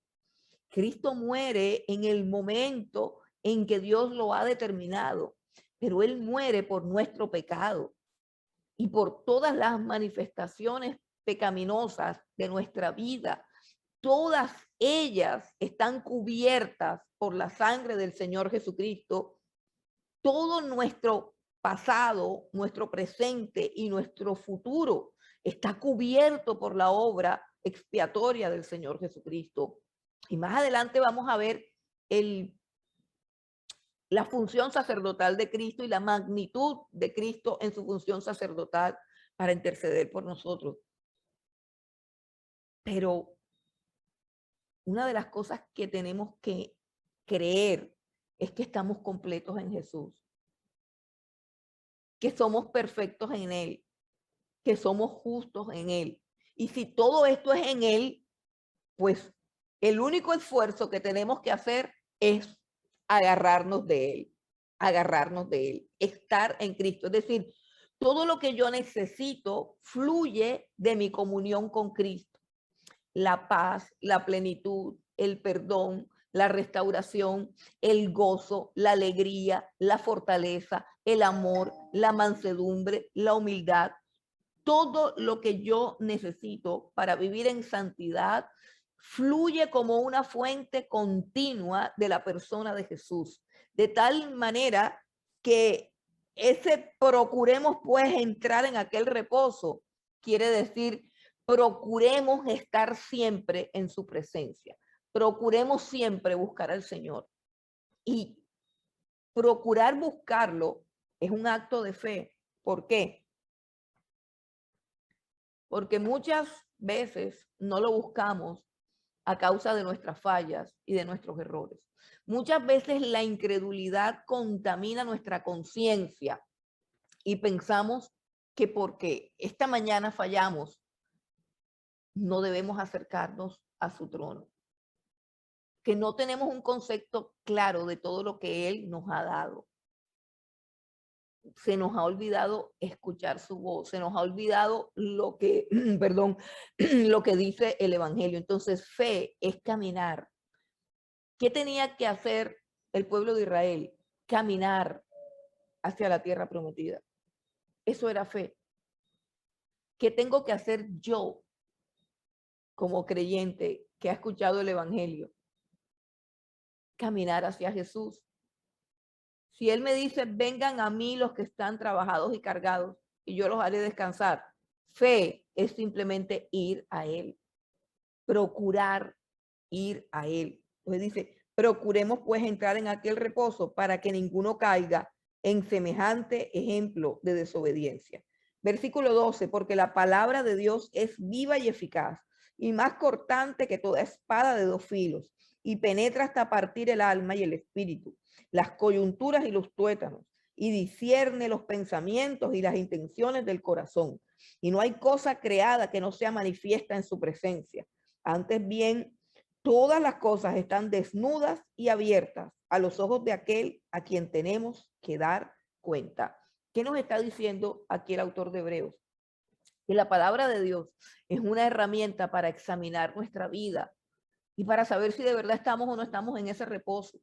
Cristo muere en el momento en que Dios lo ha determinado, pero Él muere por nuestro pecado y por todas las manifestaciones pecaminosas de nuestra vida. Todas ellas están cubiertas por la sangre del Señor Jesucristo. Todo nuestro pasado, nuestro presente y nuestro futuro está cubierto por la obra expiatoria del Señor Jesucristo. Y más adelante vamos a ver la función sacerdotal de Cristo y la magnitud de Cristo en su función sacerdotal para interceder por nosotros. Pero una de las cosas que tenemos que creer es que estamos completos en Jesús, que somos perfectos en Él, que somos justos en Él. Y si todo esto es en Él, pues el único esfuerzo que tenemos que hacer es agarrarnos de Él, estar en Cristo. Es decir, todo lo que yo necesito fluye de mi comunión con Cristo. La paz, la plenitud, el perdón, la restauración, el gozo, la alegría, la fortaleza, el amor, la mansedumbre, la humildad, todo lo que yo necesito para vivir en santidad fluye como una fuente continua de la persona de Jesús. De tal manera que ese procuremos pues entrar en aquel reposo, quiere decir procuremos estar siempre en su presencia. Procuremos siempre buscar al Señor. Y procurar buscarlo es un acto de fe. ¿Por qué? porque muchas veces no lo buscamos a causa de nuestras fallas y de nuestros errores. Muchas veces la incredulidad contamina nuestra conciencia y pensamos que porque esta mañana fallamos, no debemos acercarnos a su trono, que no tenemos un concepto claro de todo lo que Él nos ha dado. Se nos ha olvidado escuchar su voz, se nos ha olvidado lo que, perdón, lo que dice el Evangelio. Entonces, fe es caminar. ¿Qué tenía que hacer el pueblo de Israel? Caminar hacia la tierra prometida. Eso era fe. ¿Qué tengo que hacer yo como creyente que ha escuchado el Evangelio? Caminar hacia Jesús. Si Él me dice, vengan a mí los que están trabajados y cargados, y yo los haré descansar. Fe es simplemente ir a Él, procurar ir a Él. Entonces dice, procuremos pues entrar en aquel reposo para que ninguno caiga en semejante ejemplo de desobediencia. Versículo 12, porque la palabra de Dios es viva y eficaz y más cortante que toda espada de dos filos y penetra hasta partir el alma y el espíritu, las coyunturas y los tuétanos, y discierne los pensamientos y las intenciones del corazón. Y no hay cosa creada que no sea manifiesta en su presencia. Antes bien, todas las cosas están desnudas y abiertas a los ojos de aquel a quien tenemos que dar cuenta. ¿Qué nos está diciendo aquí el autor de Hebreos? Que la palabra de Dios es una herramienta para examinar nuestra vida y para saber si de verdad estamos o no estamos en ese reposo.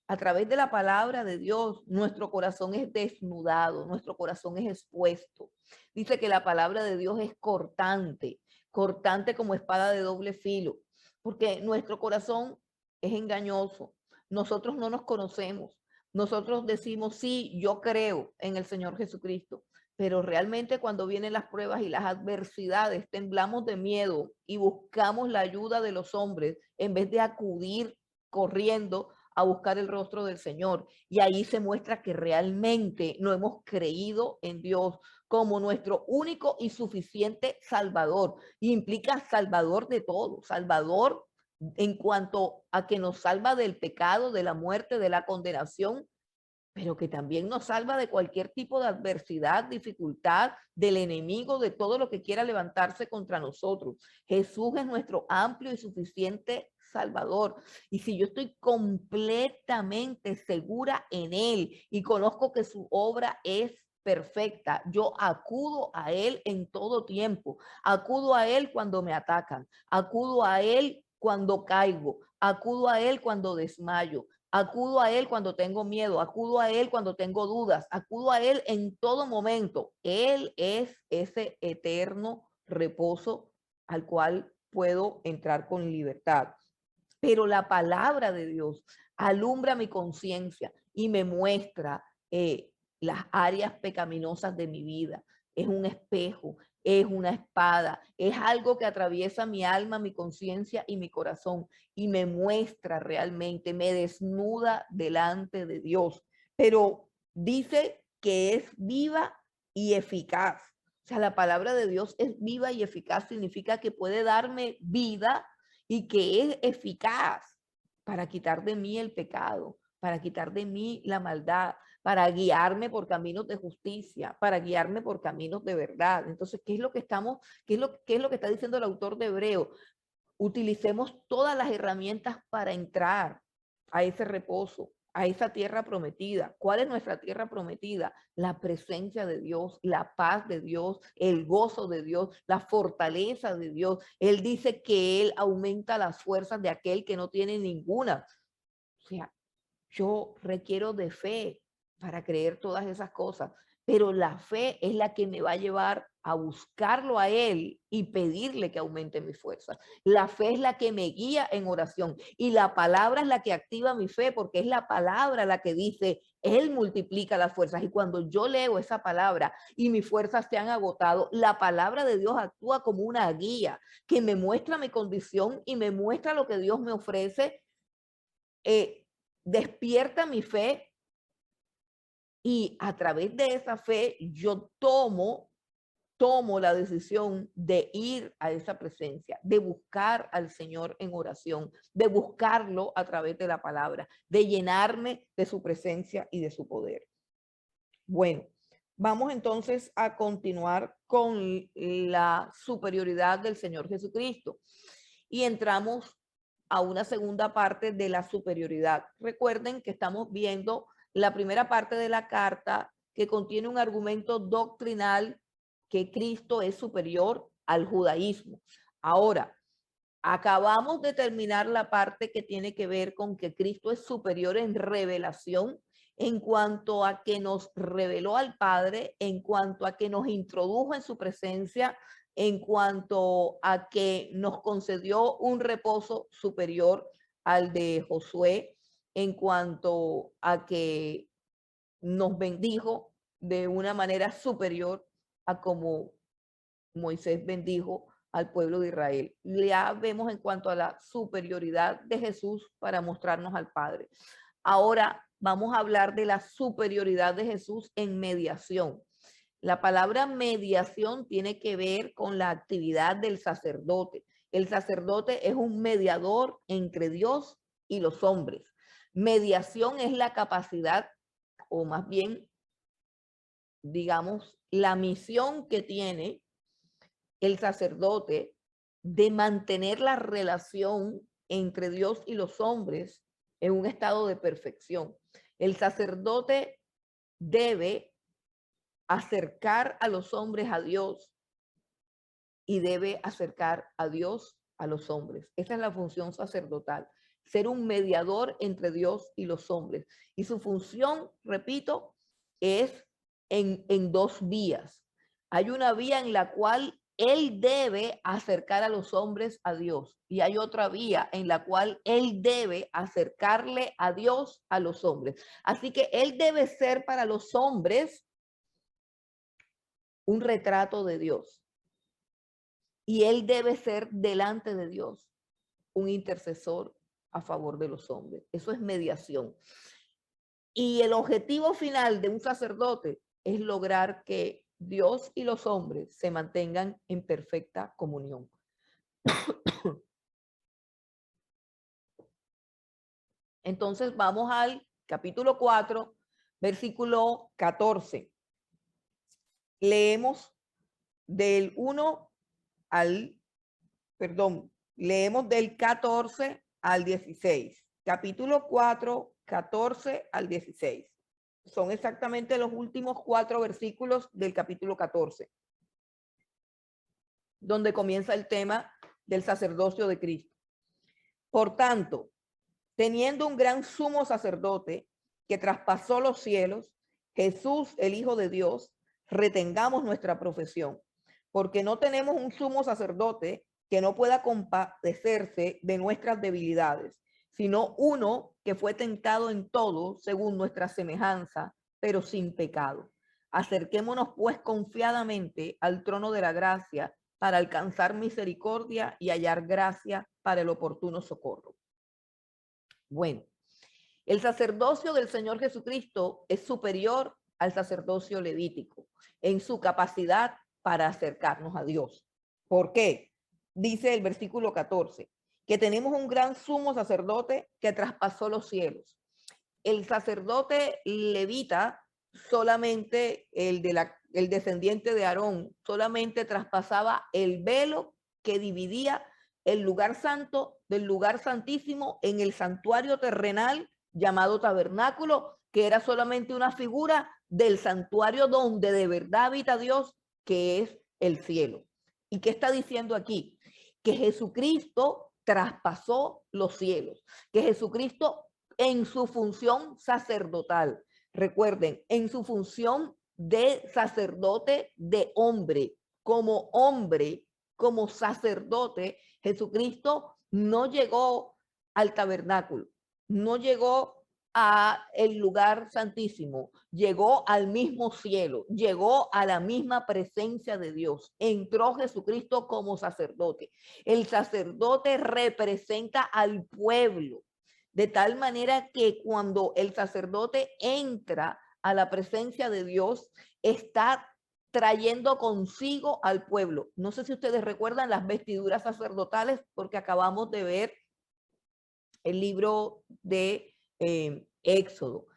A través de la palabra de Dios, nuestro corazón es desnudado, nuestro corazón es expuesto. Dice que la palabra de Dios es cortante, cortante como espada de doble filo, porque nuestro corazón es engañoso. Nosotros no nos conocemos. Nosotros decimos, sí, yo creo en el Señor Jesucristo, pero realmente cuando vienen las pruebas y las adversidades, temblamos de miedo y buscamos la ayuda de los hombres en vez de acudir corriendo a buscar el rostro del Señor. Y ahí se muestra que realmente no hemos creído en Dios como nuestro único y suficiente Salvador. Y implica Salvador de todo, Salvador en cuanto a que nos salva del pecado, de la muerte, de la condenación, pero que también nos salva de cualquier tipo de adversidad, dificultad, del enemigo, de todo lo que quiera levantarse contra nosotros. Jesús es nuestro amplio y suficiente Salvador. Y si yo estoy completamente segura en Él y conozco que su obra es perfecta, yo acudo a Él en todo tiempo, acudo a Él cuando me atacan, acudo a Él cuando caigo, acudo a Él cuando desmayo, acudo a Él cuando tengo miedo, acudo a Él cuando tengo dudas, acudo a Él en todo momento. Él es ese eterno reposo al cual puedo entrar con libertad. Pero la palabra de Dios alumbra mi conciencia y me muestra las áreas pecaminosas de mi vida. Es un espejo, es una espada, es algo que atraviesa mi alma, mi conciencia y mi corazón y me muestra realmente, me desnuda delante de Dios. Pero dice que es viva y eficaz. O sea, la palabra de Dios es viva y eficaz, significa que puede darme vida y que es eficaz para quitar de mí el pecado, para quitar de mí la maldad, para guiarme por caminos de justicia, para guiarme por caminos de verdad. Entonces, ¿qué es lo que qué es lo que está diciendo el autor de Hebreo? Utilicemos todas las herramientas para entrar a ese reposo, a esa tierra prometida. ¿Cuál es nuestra tierra prometida? La presencia de Dios, la paz de Dios, el gozo de Dios, la fortaleza de Dios. Él dice que Él aumenta las fuerzas de aquel que no tiene ninguna. O sea, yo requiero de fe para creer todas esas cosas, pero la fe es la que me va a llevar a buscarlo a Él y pedirle que aumente mis fuerzas. La fe es la que me guía en oración y la palabra es la que activa mi fe porque es la palabra la que dice, Él multiplica las fuerzas. Y cuando yo leo esa palabra y mis fuerzas se han agotado, la palabra de Dios actúa como una guía que me muestra mi condición y me muestra lo que Dios me ofrece. Despierta mi fe y a través de esa fe yo tomo tomo la decisión de ir a esa presencia, de buscar al Señor en oración, de buscarlo a través de la palabra, de llenarme de su presencia y de su poder. Bueno, vamos entonces a continuar con la superioridad del Señor Jesucristo y entramos a una segunda parte de la superioridad. Recuerden que estamos viendo la primera parte de la carta que contiene un argumento doctrinal que Cristo es superior al judaísmo. Ahora, acabamos de terminar la parte que tiene que ver con que Cristo es superior en revelación, en cuanto a que nos reveló al Padre, en cuanto a que nos introdujo en su presencia, en cuanto a que nos concedió un reposo superior al de Josué, en cuanto a que nos bendijo de una manera superior a como Moisés bendijo al pueblo de Israel. Ya vemos en cuanto a la superioridad de Jesús para mostrarnos al Padre. Ahora vamos a hablar de la superioridad de Jesús en mediación. La palabra mediación tiene que ver con la actividad del sacerdote. El sacerdote es un mediador entre Dios y los hombres. Mediación es la capacidad, o más bien, digamos, la misión que tiene el sacerdote de mantener la relación entre Dios y los hombres en un estado de perfección. El sacerdote debe acercar a los hombres a Dios y debe acercar a Dios a los hombres. Esa es la función sacerdotal, ser un mediador entre Dios y los hombres. Y su función, repito, es en dos vías. Hay una vía en la cual él debe acercar a los hombres a Dios y hay otra vía en la cual él debe acercarle a Dios a los hombres. Así que él debe ser para los hombres un retrato de Dios y él debe ser delante de Dios un intercesor a favor de los hombres. Eso es mediación. Y el objetivo final de un sacerdote es lograr que Dios y los hombres se mantengan en perfecta comunión. Entonces vamos al capítulo 4, versículo 14. Leemos del 1 al, leemos del 14 al 16. Capítulo 4, 14 al 16. Son exactamente los últimos 4 versículos del capítulo 14, donde comienza el tema del sacerdocio de Cristo. Por tanto, teniendo un gran sumo sacerdote que traspasó los cielos, Jesús, el Hijo de Dios, retengamos nuestra profesión, porque no tenemos un sumo sacerdote que no pueda compadecerse de nuestras debilidades, sino uno que fue tentado en todo según nuestra semejanza, pero sin pecado. Acerquémonos pues confiadamente al trono de la gracia para alcanzar misericordia y hallar gracia para el oportuno socorro. Bueno, el sacerdocio del Señor Jesucristo es superior al sacerdocio levítico en su capacidad para acercarnos a Dios. ¿Por qué? Dice el versículo 14, que tenemos un gran sumo sacerdote que traspasó los cielos. El sacerdote levita, solamente el descendiente de Aarón, solamente traspasaba el velo que dividía el lugar santo del lugar santísimo en el santuario terrenal llamado tabernáculo, que era solamente una figura del santuario donde de verdad habita Dios, que es el cielo. ¿Y qué está diciendo aquí? Que Jesucristo traspasó los cielos, que Jesucristo en su función sacerdotal, recuerden, en su función de sacerdote de hombre, como sacerdote, Jesucristo no llegó al tabernáculo, no llegó a el lugar santísimo, llegó al mismo cielo, llegó a la misma presencia de Dios. Entró Jesucristo como sacerdote. El sacerdote representa al pueblo, de tal manera que cuando el sacerdote entra a la presencia de Dios, está trayendo consigo al pueblo. No sé si ustedes recuerdan las vestiduras sacerdotales, porque acabamos de ver el libro de Éxodo.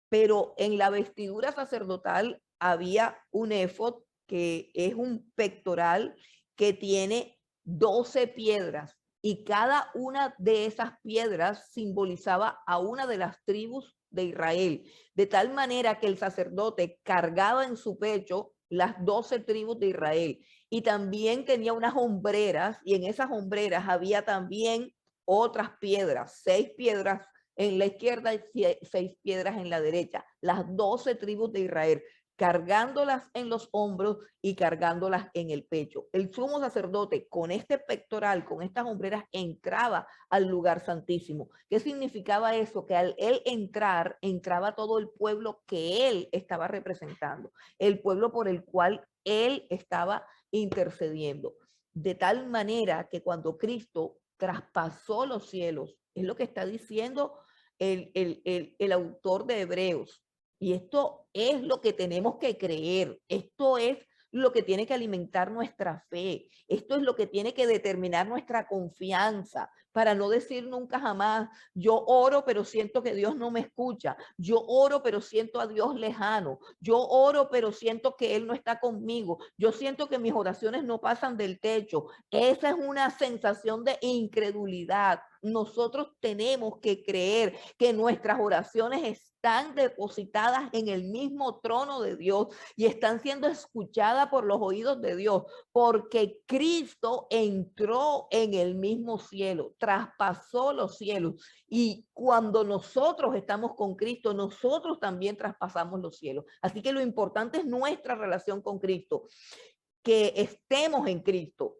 Pero en la vestidura sacerdotal había un éfod, que es un pectoral que tiene 12 piedras, y cada una de esas piedras simbolizaba a una de las tribus de Israel, de tal manera que el sacerdote cargaba en su pecho las 12 tribus de Israel, y también tenía unas hombreras, y en esas hombreras había también otras piedras, 6 piedras en la izquierda y 6 piedras en la derecha, las 12 tribus de Israel, cargándolas en los hombros y cargándolas en el pecho. El sumo sacerdote con este pectoral, con estas hombreras, entraba al lugar santísimo. ¿Qué significaba eso? Que al él entrar, entraba todo el pueblo que él estaba representando, el pueblo por el cual él estaba intercediendo. De tal manera que cuando Cristo traspasó los cielos, es lo que está diciendo el autor de Hebreos. Y esto es lo que tenemos que creer. Esto es lo que tiene que alimentar nuestra fe. Esto es lo que tiene que determinar nuestra confianza, para no decir nunca jamás, yo oro pero siento que Dios no me escucha, yo oro pero siento a Dios lejano, yo oro pero siento que Él no está conmigo, yo siento que mis oraciones no pasan del techo. Esa es una sensación de incredulidad. Nosotros tenemos que creer que nuestras oraciones están depositadas en el mismo trono de Dios y están siendo escuchadas por los oídos de Dios, porque Cristo entró en el mismo cielo, traspasó los cielos, y cuando nosotros estamos con Cristo, nosotros también traspasamos los cielos. Así que lo importante es nuestra relación con Cristo, que estemos en Cristo,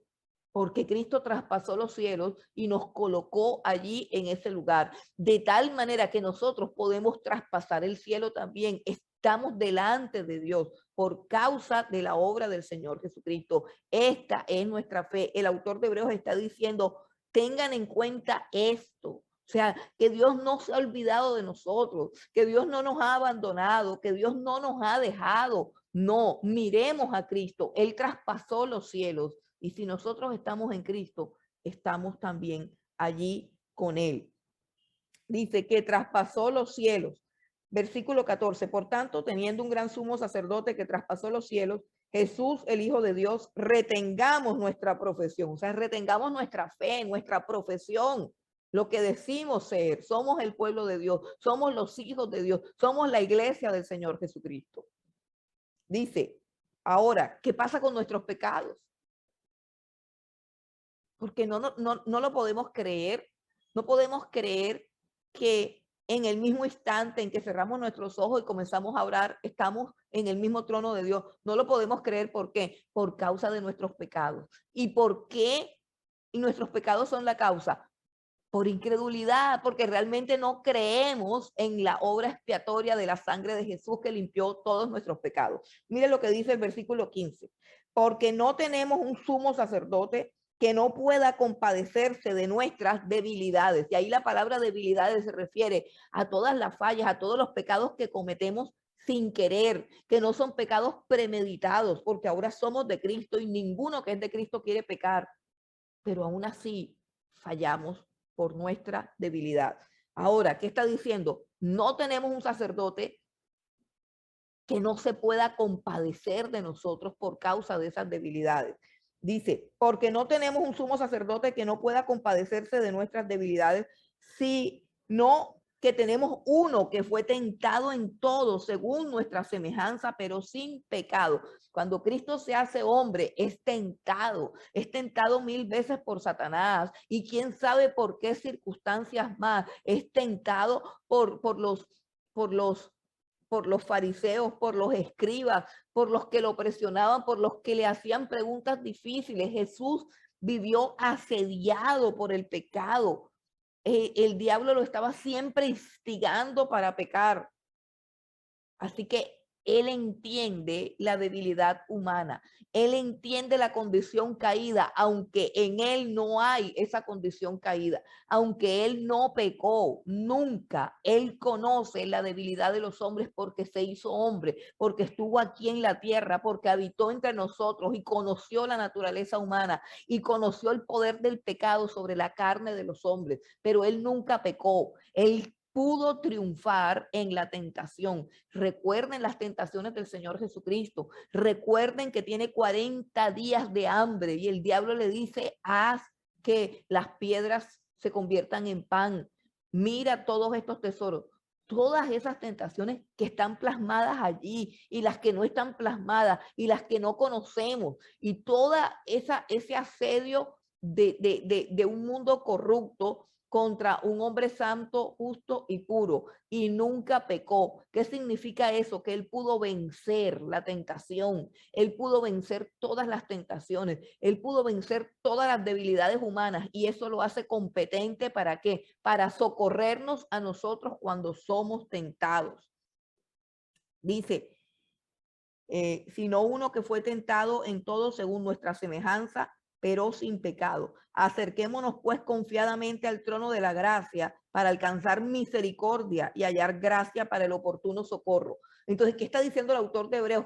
porque Cristo traspasó los cielos y nos colocó allí en ese lugar, de tal manera que nosotros podemos traspasar el cielo también. Estamos delante de Dios por causa de la obra del Señor Jesucristo. Esta es nuestra fe. El autor de Hebreos está diciendo, tengan en cuenta esto. O sea, que Dios no se ha olvidado de nosotros, que Dios no nos ha abandonado, que Dios no nos ha dejado. No, miremos a Cristo. Él traspasó los cielos. Y si nosotros estamos en Cristo, estamos también allí con Él. Dice que traspasó los cielos. Versículo 14. Por tanto, teniendo un gran sumo sacerdote que traspasó los cielos, Jesús, el Hijo de Dios, retengamos nuestra profesión. O sea, retengamos nuestra fe, nuestra profesión, lo que decimos ser. Somos el pueblo de Dios, somos los hijos de Dios, somos la iglesia del Señor Jesucristo. Dice, ahora, ¿qué pasa con nuestros pecados? Porque no lo podemos creer. No podemos creer que en el mismo instante en que cerramos nuestros ojos y comenzamos a orar, estamos en el mismo trono de Dios. No lo podemos creer. ¿Por qué? Por causa de nuestros pecados. ¿Y por qué nuestros pecados son la causa? Por incredulidad, porque realmente no creemos en la obra expiatoria de la sangre de Jesús que limpió todos nuestros pecados. Mire lo que dice el versículo 15. Porque no tenemos un sumo sacerdote que no pueda compadecerse de nuestras debilidades. Y ahí la palabra debilidades se refiere a todas las fallas, a todos los pecados que cometemos sin querer, que no son pecados premeditados, porque ahora somos de Cristo y ninguno que es de Cristo quiere pecar. Pero aún así fallamos por nuestra debilidad. Ahora, ¿qué está diciendo? No tenemos un sacerdote que no se pueda compadecer de nosotros por causa de esas debilidades. Dice, porque no tenemos un sumo sacerdote que no pueda compadecerse de nuestras debilidades, sino que tenemos uno que fue tentado en todo según nuestra semejanza, pero sin pecado. Cuando Cristo se hace hombre, es tentado 1000 veces por Satanás, y quién sabe por qué circunstancias más. Es tentado por los fariseos, por los escribas, por los que lo presionaban, por los que le hacían preguntas difíciles. Jesús vivió asediado por el pecado. El diablo lo estaba siempre instigando para pecar. Así que Él entiende la debilidad humana. Él entiende la condición caída, aunque en Él no hay esa condición caída. Aunque Él no pecó, nunca. Él conoce la debilidad de los hombres porque se hizo hombre, porque estuvo aquí en la tierra, porque habitó entre nosotros y conoció la naturaleza humana y conoció el poder del pecado sobre la carne de los hombres. Pero Él nunca pecó. Él pudo triunfar en la tentación. Recuerden las tentaciones del Señor Jesucristo. Recuerden que tiene 40 días de hambre y el diablo le dice, haz que las piedras se conviertan en pan. Mira todos estos tesoros. Todas esas tentaciones que están plasmadas allí y las que no están plasmadas y las que no conocemos y toda ese asedio de un mundo corrupto contra un hombre santo, justo y puro, y nunca pecó. ¿Qué significa eso? Que él pudo vencer la tentación, él pudo vencer todas las tentaciones, él pudo vencer todas las debilidades humanas, y eso lo hace competente ¿para qué? Para socorrernos a nosotros cuando somos tentados. Dice, sino uno que fue tentado en todo según nuestra semejanza, pero sin pecado. Acerquémonos pues confiadamente al trono de la gracia para alcanzar misericordia y hallar gracia para el oportuno socorro. Entonces, ¿qué está diciendo el autor de Hebreos?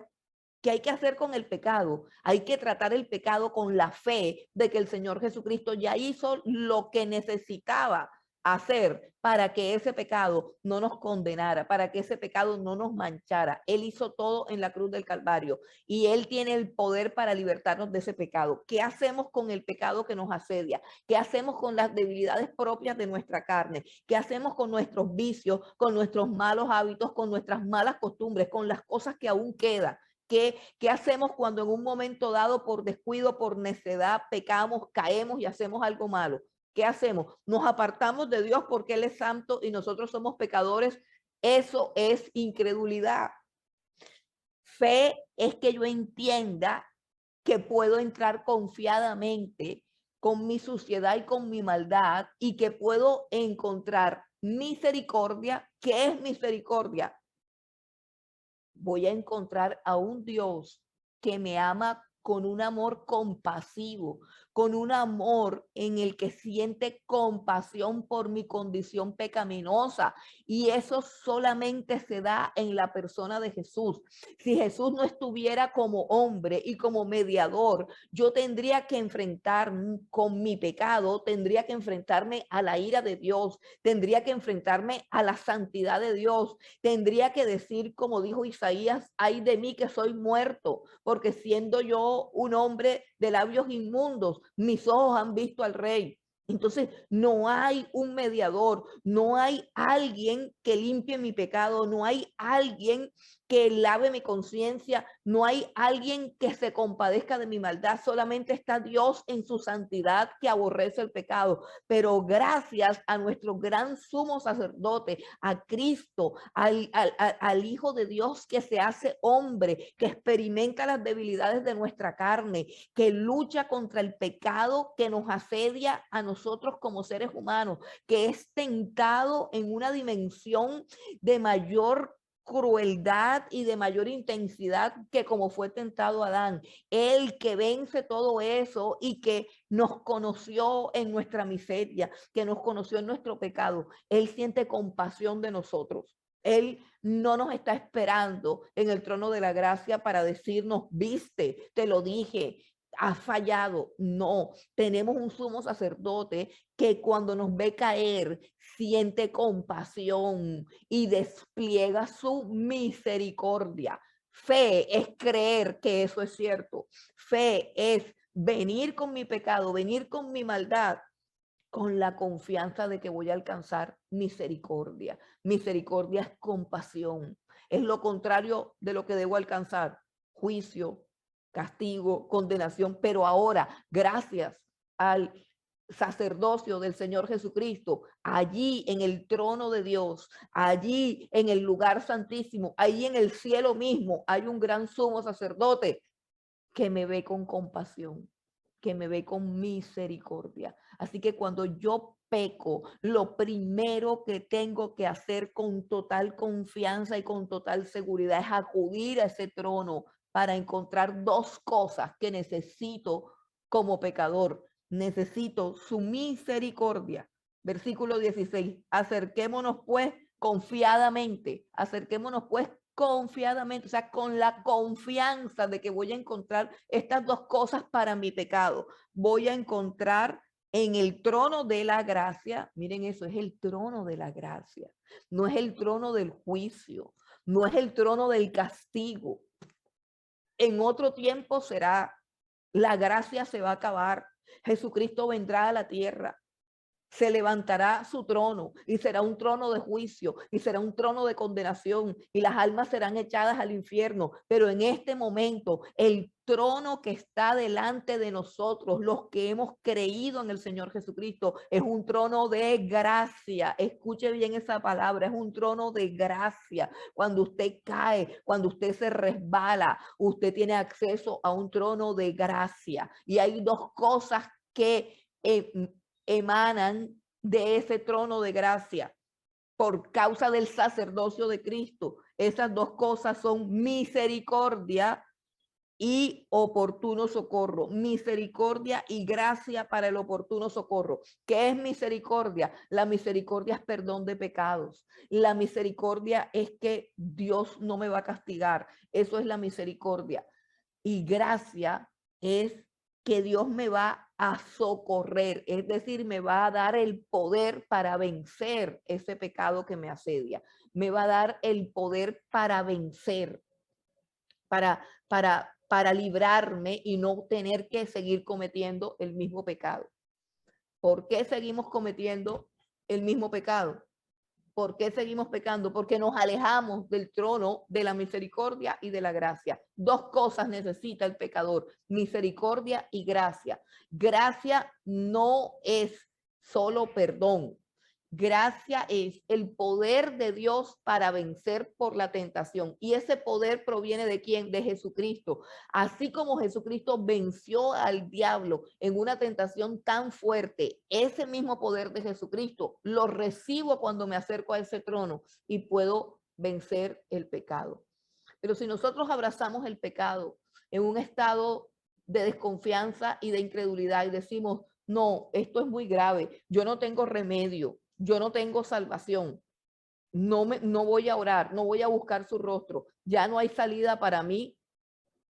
¿Qué hay que hacer con el pecado? Hay que tratar el pecado con la fe de que el Señor Jesucristo ya hizo lo que necesitaba hacer para que ese pecado no nos condenara, para que ese pecado no nos manchara. Él hizo todo en la cruz del Calvario y Él tiene el poder para libertarnos de ese pecado. ¿Qué hacemos con el pecado que nos asedia? ¿Qué hacemos con las debilidades propias de nuestra carne? ¿Qué hacemos con nuestros vicios, con nuestros malos hábitos, con nuestras malas costumbres, con las cosas que aún quedan? ¿Qué hacemos cuando en un momento dado por descuido, por necedad, pecamos, caemos y hacemos algo malo? ¿Qué hacemos? Nos apartamos de Dios porque Él es santo y nosotros somos pecadores. Eso es incredulidad. Fe es que yo entienda que puedo entrar confiadamente con mi suciedad y con mi maldad y que puedo encontrar misericordia. ¿Qué es misericordia? Voy a encontrar a un Dios que me ama con un amor compasivo, con un amor en el que siente compasión por mi condición pecaminosa. Y eso solamente se da en la persona de Jesús. Si Jesús no estuviera como hombre y como mediador, yo tendría que enfrentar con mi pecado, tendría que enfrentarme a la ira de Dios, tendría que enfrentarme a la santidad de Dios, tendría que decir, como dijo Isaías, ay de mí que soy muerto, porque siendo yo un hombre de labios inmundos, mis ojos han visto al Rey. Entonces, no hay un mediador, no hay alguien que limpie mi pecado, no hay alguien que lave mi conciencia, no hay alguien que se compadezca de mi maldad, solamente está Dios en su santidad que aborrece el pecado. Pero gracias a nuestro gran sumo sacerdote, a Cristo, al Hijo de Dios que se hace hombre, que experimenta las debilidades de nuestra carne, que lucha contra el pecado que nos asedia a nosotros como seres humanos, que es tentado en una dimensión de mayor crueldad y de mayor intensidad que como fue tentado Adán. Él que vence todo eso y que nos conoció en nuestra miseria, que nos conoció en nuestro pecado. Él siente compasión de nosotros. Él no nos está esperando en el trono de la gracia para decirnos, viste, te lo dije, has fallado. No, tenemos un sumo sacerdote que cuando nos ve caer siente compasión y despliega su misericordia. Fe es creer que eso es cierto. Fe es venir con mi pecado, venir con mi maldad, con la confianza de que voy a alcanzar misericordia. Misericordia es compasión. Es lo contrario de lo que debo alcanzar. Juicio, castigo, condenación. Pero ahora, gracias al sacerdocio del Señor Jesucristo, allí en el trono de Dios, allí en el lugar santísimo, allí en el cielo mismo, hay un gran sumo sacerdote que me ve con compasión, que me ve con misericordia. Así que cuando yo peco, lo primero que tengo que hacer con total confianza y con total seguridad es acudir a ese trono para encontrar dos cosas que necesito como pecador. Necesito su misericordia. Versículo 16. Acerquémonos pues confiadamente, o sea, con la confianza de que voy a encontrar estas dos cosas para mi pecado. Voy a encontrar en el trono de la gracia, miren eso, es el trono de la gracia, no es el trono del juicio, no es el trono del castigo. En otro tiempo será, la gracia se va a acabar, Jesucristo vendrá a la tierra, se levantará su trono y será un trono de juicio y será un trono de condenación y las almas serán echadas al infierno. Pero en este momento, el trono que está delante de nosotros, los que hemos creído en el Señor Jesucristo, es un trono de gracia. Escuche bien esa palabra, es un trono de gracia. Cuando usted cae, cuando usted se resbala, usted tiene acceso a un trono de gracia. Y hay dos cosas que emanan de ese trono de gracia por causa del sacerdocio de Cristo. Esas dos cosas son misericordia y oportuno socorro. Misericordia y gracia para el oportuno socorro. ¿Qué es misericordia? La misericordia es perdón de pecados. La misericordia es que Dios no me va a castigar. Eso es la misericordia. Y gracia es que Dios me va a socorrer, es decir, me va a dar el poder para vencer ese pecado que me asedia. Me va a dar el poder para vencer, para librarme y no tener que seguir cometiendo el mismo pecado. ¿Por qué seguimos cometiendo el mismo pecado? ¿Por qué seguimos pecando? Porque nos alejamos del trono de la misericordia y de la gracia. Dos cosas necesita el pecador: misericordia y gracia. Gracia no es solo perdón. Gracia es el poder de Dios para vencer por la tentación. Y ese poder proviene ¿de quién? De Jesucristo. Así como Jesucristo venció al diablo en una tentación tan fuerte, ese mismo poder de Jesucristo lo recibo cuando me acerco a ese trono y puedo vencer el pecado. Pero si nosotros abrazamos el pecado en un estado de desconfianza y de incredulidad y decimos, no, esto es muy grave, yo no tengo remedio, yo no tengo salvación, no voy a orar, no voy a buscar su rostro, ya no hay salida para mí,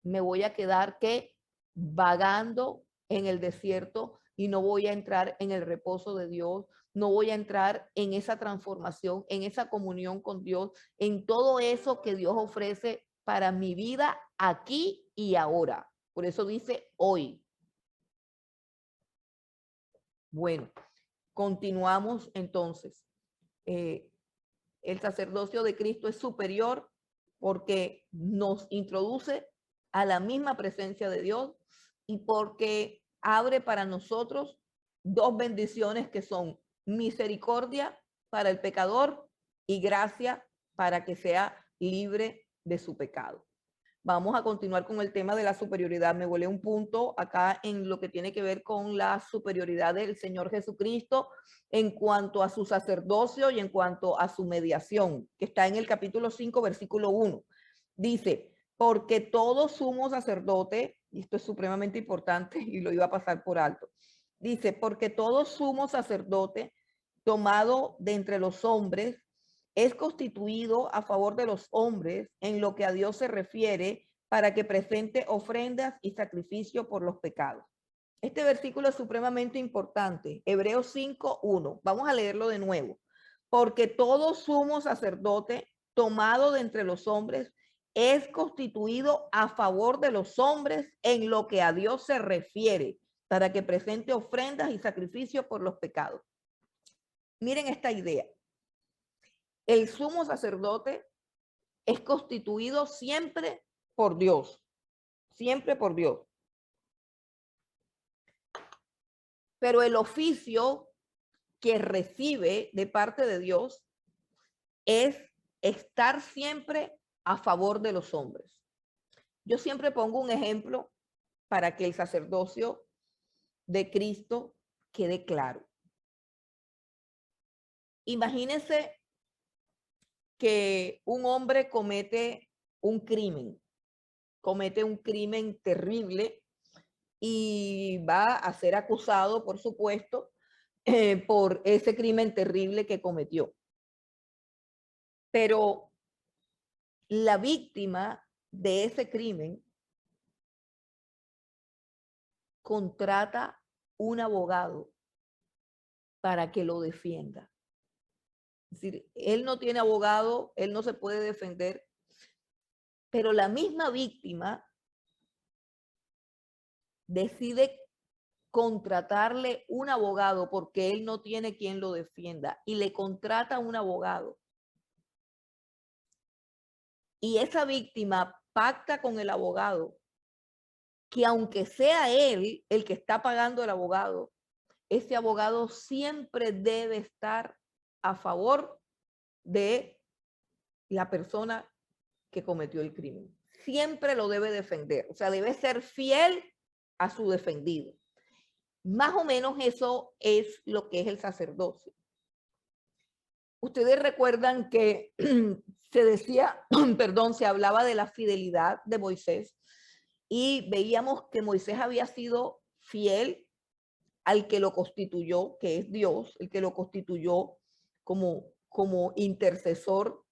me voy a quedar ¿qué? Vagando en el desierto y no voy a entrar en el reposo de Dios, no voy a entrar en esa transformación, en esa comunión con Dios, en todo eso que Dios ofrece para mi vida aquí y ahora. Por eso dice hoy. Bueno, continuamos entonces. El sacerdocio de Cristo es superior porque nos introduce a la misma presencia de Dios y porque abre para nosotros dos bendiciones que son misericordia para el pecador y gracia para que sea libre de su pecado. Vamos a continuar con el tema de la superioridad. Me volé un punto acá en lo que tiene que ver con la superioridad del Señor Jesucristo en cuanto a su sacerdocio y en cuanto a su mediación, que está en el capítulo 5, versículo 1. Dice, porque todo sumo sacerdote, y esto es supremamente importante y lo iba a pasar por alto, dice, porque todo sumo sacerdote tomado de entre los hombres es constituido a favor de los hombres en lo que a Dios se refiere para que presente ofrendas y sacrificio por los pecados. Este versículo es supremamente importante. Hebreos 5:1. Vamos a leerlo de nuevo. Porque todo sumo sacerdote tomado de entre los hombres es constituido a favor de los hombres en lo que a Dios se refiere para que presente ofrendas y sacrificio por los pecados. Miren esta idea. El sumo sacerdote es constituido siempre por Dios, siempre por Dios. Pero el oficio que recibe de parte de Dios es estar siempre a favor de los hombres. Yo siempre pongo un ejemplo para que el sacerdocio de Cristo quede claro. Imagínense que un hombre comete un crimen terrible y va a ser acusado, por supuesto, por ese crimen terrible que cometió. Pero la víctima de ese crimen contrata un abogado para que lo defienda. Es decir, él no tiene abogado, él no se puede defender, pero la misma víctima decide contratarle un abogado porque él no tiene quien lo defienda y le contrata un abogado. Y esa víctima pacta con el abogado que aunque sea él el que está pagando el abogado, ese abogado siempre debe estar a favor de la persona que cometió el crimen. Siempre lo debe defender, o sea, debe ser fiel a su defendido. Más o menos eso es lo que es el sacerdocio. Ustedes recuerdan que se decía, perdón, se hablaba de la fidelidad de Moisés y veíamos que Moisés había sido fiel al que lo constituyó, que es Dios, el que lo constituyó como intercesor,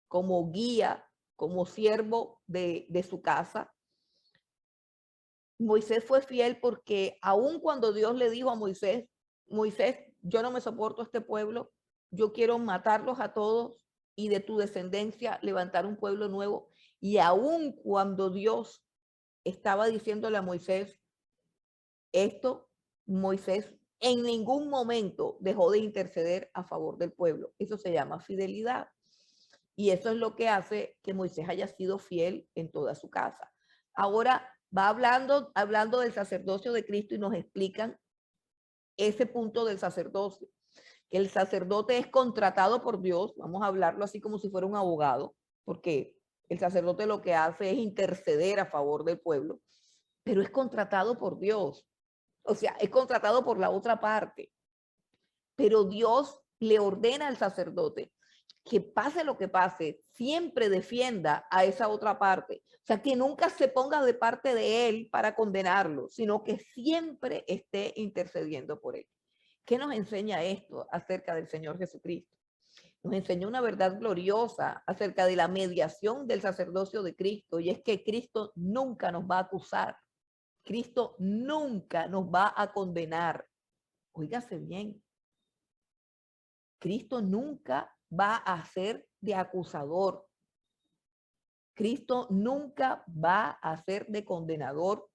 como guía, como siervo de su casa. Moisés fue fiel porque aun cuando Dios le dijo a Moisés, Moisés, yo no me soporto a este pueblo, yo quiero matarlos a todos y de tu descendencia levantar un pueblo nuevo. Y aun cuando Dios estaba diciéndole a Moisés esto, Moisés en ningún momento dejó de interceder a favor del pueblo. Eso se llama fidelidad. Y eso es lo que hace que Moisés haya sido fiel en toda su casa. Ahora va hablando del sacerdocio de Cristo y nos explican ese punto del sacerdocio, que el sacerdote es contratado por Dios, vamos a hablarlo así como si fuera un abogado, porque el sacerdote lo que hace es interceder a favor del pueblo, pero es contratado por Dios, o sea, es contratado por la otra parte, pero Dios le ordena al sacerdote que pase lo que pase, siempre defienda a esa otra parte. O sea, que nunca se ponga de parte de él para condenarlo, sino que siempre esté intercediendo por él. ¿Qué nos enseña esto acerca del Señor Jesucristo? Nos enseña una verdad gloriosa acerca de la mediación del sacerdocio de Cristo, y es que Cristo nunca nos va a acusar. Cristo nunca nos va a condenar. Óigase bien. Cristo nunca va a ser de acusador. Cristo nunca va a ser de condenador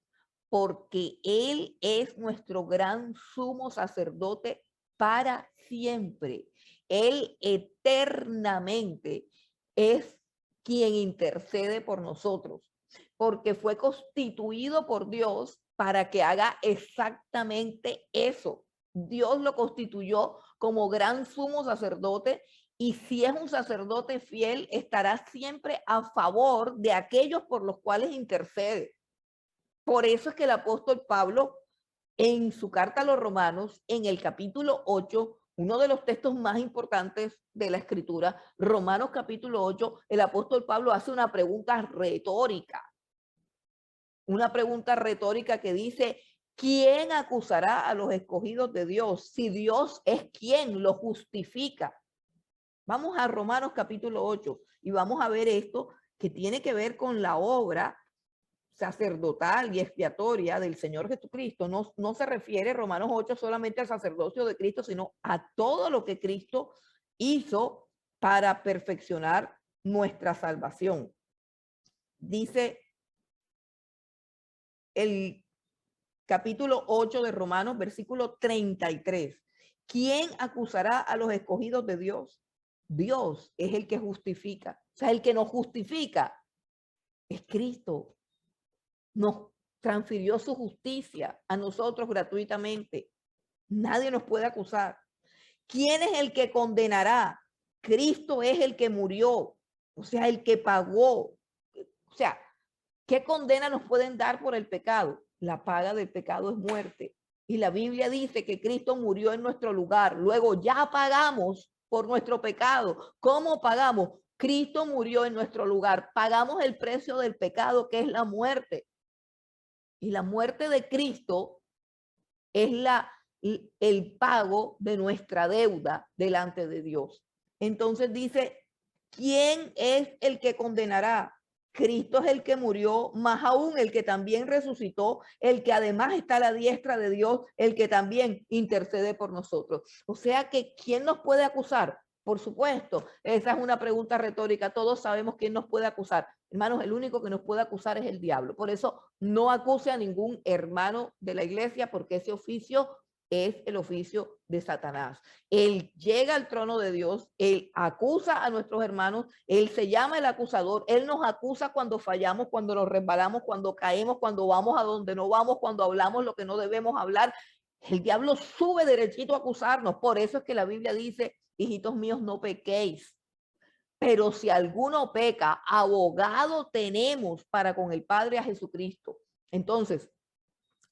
porque Él es nuestro gran sumo sacerdote para siempre. Él eternamente es quien intercede por nosotros, porque fue constituido por Dios para que haga exactamente eso. Dios lo constituyó como gran sumo sacerdote y si es un sacerdote fiel, estará siempre a favor de aquellos por los cuales intercede. Por eso es que el apóstol Pablo, en su carta a los Romanos, en el capítulo 8, uno de los textos más importantes de la Escritura, Romanos capítulo 8, el apóstol Pablo hace una pregunta retórica. Una pregunta retórica que dice, ¿quién acusará a los escogidos de Dios si Dios es quien los justifica? Vamos a Romanos capítulo 8 y vamos a ver esto que tiene que ver con la obra sacerdotal y expiatoria del Señor Jesucristo. No se refiere Romanos 8 solamente al sacerdocio de Cristo, sino a todo lo que Cristo hizo para perfeccionar nuestra salvación. Dice el capítulo 8 de Romanos, versículo 33. ¿Quién acusará a los escogidos de Dios? Dios es el que justifica. O sea, el que nos justifica es Cristo. Nos transfirió su justicia a nosotros gratuitamente. Nadie nos puede acusar. ¿Quién es el que condenará? Cristo es el que murió, o sea, el que pagó. O sea, ¿qué condena nos pueden dar por el pecado? La paga del pecado es muerte. Y la Biblia dice que Cristo murió en nuestro lugar. Luego ya pagamos por nuestro pecado. ¿Cómo pagamos? Cristo murió en nuestro lugar. Pagamos el precio del pecado, que es la muerte. Y la muerte de Cristo es el pago de nuestra deuda delante de Dios. Entonces dice, ¿quién es el que condenará? Cristo es el que murió, más aún el que también resucitó, el que además está a la diestra de Dios, el que también intercede por nosotros. O sea que, ¿quién nos puede acusar? Por supuesto, esa es una pregunta retórica. Todos sabemos quién nos puede acusar. Hermanos, el único que nos puede acusar es el diablo. Por eso no acuse a ningún hermano de la iglesia, porque ese oficio es el oficio de Satanás. Él llega al trono de Dios, él acusa a nuestros hermanos, él se llama el acusador, él nos acusa cuando fallamos, cuando nos resbalamos, cuando caemos, cuando vamos a donde no vamos, cuando hablamos lo que no debemos hablar. El diablo sube derechito a acusarnos. Por eso es que la Biblia dice, hijitos míos, no pequéis. Pero si alguno peca, abogado tenemos para con el Padre a Jesucristo. Entonces,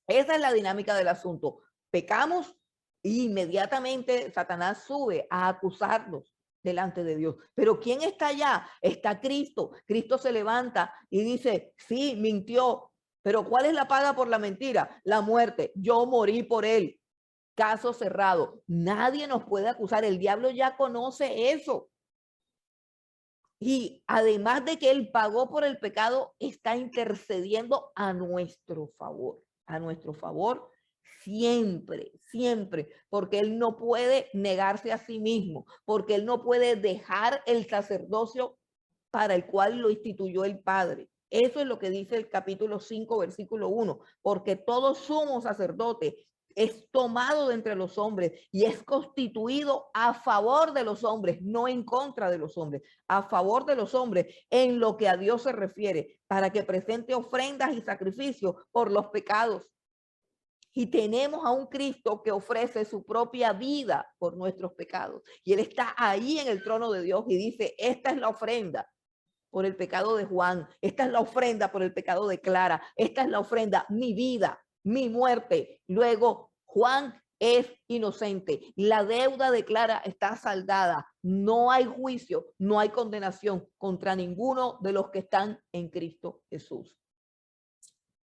esa es la dinámica del asunto. Pecamos y inmediatamente Satanás sube a acusarnos delante de Dios. Pero ¿quién está allá? Está Cristo. Cristo se levanta y dice, sí, mintió. Pero ¿cuál es la paga por la mentira? La muerte. Yo morí por él. Caso cerrado. Nadie nos puede acusar. El diablo ya conoce eso. Y además de que él pagó por el pecado, está intercediendo a nuestro favor siempre, siempre, porque él no puede negarse a sí mismo, porque él no puede dejar el sacerdocio para el cual lo instituyó el Padre. Eso es lo que dice el capítulo 5, versículo 1, porque todo sumo sacerdote es tomado de entre los hombres y es constituido a favor de los hombres, no en contra de los hombres, a favor de los hombres en lo que a Dios se refiere, para que presente ofrendas y sacrificios por los pecados. Y tenemos a un Cristo que ofrece su propia vida por nuestros pecados. Y él está ahí en el trono de Dios y dice, esta es la ofrenda por el pecado de Juan, esta es la ofrenda por el pecado de Clara, esta es la ofrenda, mi vida, mi muerte. Luego, Juan es inocente, la deuda de Clara está saldada, no hay juicio, no hay condenación contra ninguno de los que están en Cristo Jesús.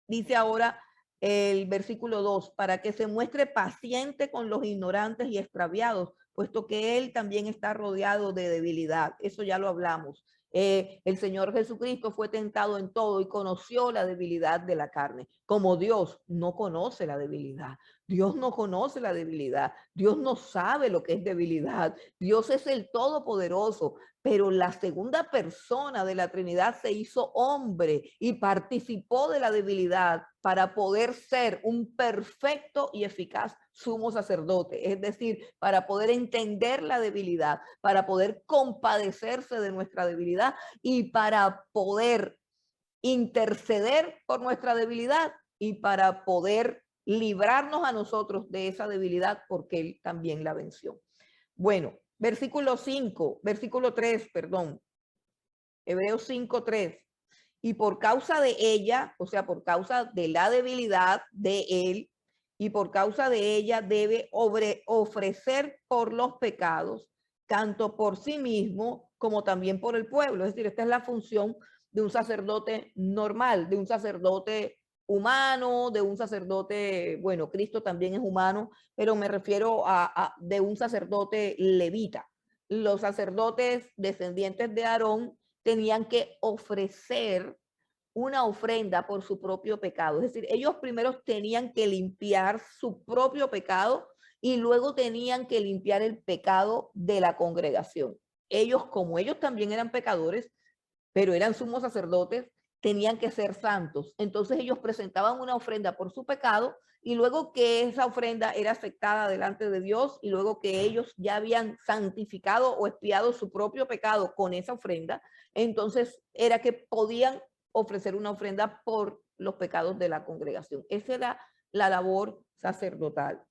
Dice ahora el versículo 2, para que se muestre paciente con los ignorantes y extraviados, puesto que él también está rodeado de debilidad. Eso ya lo hablamos. El Señor Jesucristo fue tentado en todo y conoció la debilidad de la carne. Como Dios no conoce la debilidad. Dios no conoce la debilidad. Dios no sabe lo que es debilidad. Dios es el Todopoderoso. Pero la segunda persona de la Trinidad se hizo hombre y participó de la debilidad para poder ser un perfecto y eficaz sumo sacerdote. Es decir, para poder entender la debilidad, para poder compadecerse de nuestra debilidad y para poder interceder por nuestra debilidad y para poder librarnos a nosotros de esa debilidad porque él también la venció. Bueno, versículo 3, perdón. Hebreos 5:3. Y por causa de ella, o sea, por causa de la debilidad de él, y por causa de ella debe ofrecer por los pecados, tanto por sí mismo como también por el pueblo. Es decir, esta es la función de un sacerdote normal, de un sacerdote humano, de un sacerdote, bueno, Cristo también es humano, pero me refiero de un sacerdote levita. Los sacerdotes descendientes de Aarón tenían que ofrecer una ofrenda por su propio pecado. Es decir, ellos primero tenían que limpiar su propio pecado y luego tenían que limpiar el pecado de la congregación. Ellos, como ellos también eran pecadores, pero eran sumos sacerdotes, tenían que ser santos. Entonces ellos presentaban una ofrenda por su pecado y luego que esa ofrenda era aceptada delante de Dios y luego que ellos ya habían santificado o expiado su propio pecado con esa ofrenda, entonces era que podían ofrecer una ofrenda por los pecados de la congregación. Esa era la labor sacerdotal.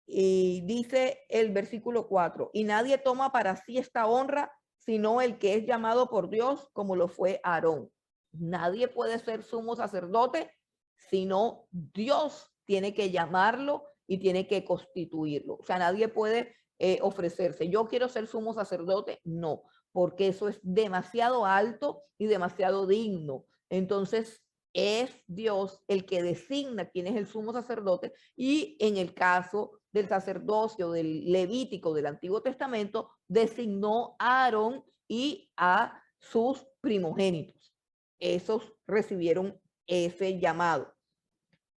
Y dice el versículo 4, y nadie toma para sí esta honra, sino el que es llamado por Dios, como lo fue Aarón. Nadie puede ser sumo sacerdote, sino Dios tiene que llamarlo y tiene que constituirlo. O sea, nadie puede ofrecerse. Yo quiero ser sumo sacerdote. No, porque eso es demasiado alto y demasiado digno. Entonces, es Dios el que designa quién es el sumo sacerdote, y en el caso del sacerdocio del Levítico del Antiguo Testamento, designó a Aarón y a sus primogénitos. Esos recibieron ese llamado.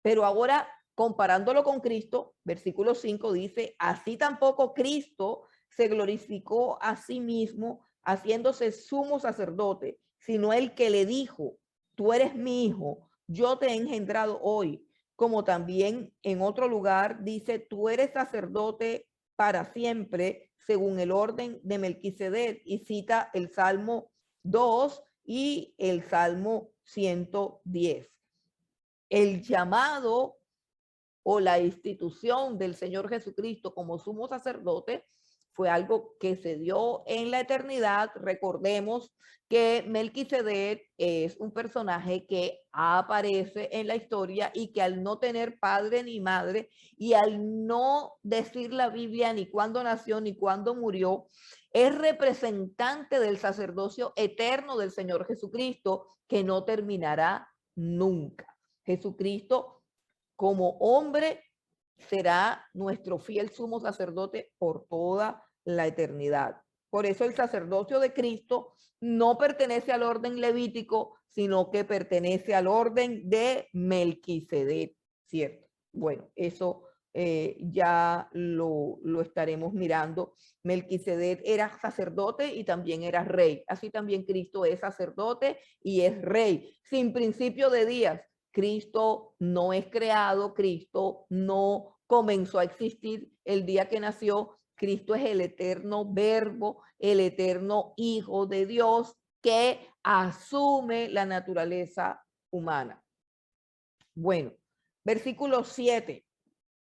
Pero ahora, comparándolo con Cristo, versículo 5 dice, así tampoco Cristo se glorificó a sí mismo haciéndose sumo sacerdote, sino el que le dijo, tú eres mi hijo, yo te he engendrado hoy. Como también en otro lugar dice, tú eres sacerdote para siempre, según el orden de Melquisedec, y cita el Salmo 2 y el Salmo 110. El llamado o la institución del Señor Jesucristo como sumo sacerdote fue algo que se dio en la eternidad. Recordemos que Melquisedec es un personaje que aparece en la historia y que al no tener padre ni madre y al no decir la Biblia ni cuándo nació ni cuándo murió, es representante del sacerdocio eterno del Señor Jesucristo, que no terminará nunca. Jesucristo como hombre será nuestro fiel sumo sacerdote por toda la eternidad. Por eso el sacerdocio de Cristo no pertenece al orden levítico, sino que pertenece al orden de Melquisedec, ¿cierto? Bueno, eso ya lo estaremos mirando. Melquisedec era sacerdote y también era rey. Así también Cristo es sacerdote y es rey, sin principio de días. Cristo no es creado, Cristo no comenzó a existir el día que nació. Cristo es el eterno verbo, el eterno Hijo de Dios que asume la naturaleza humana. Bueno, versículo 7.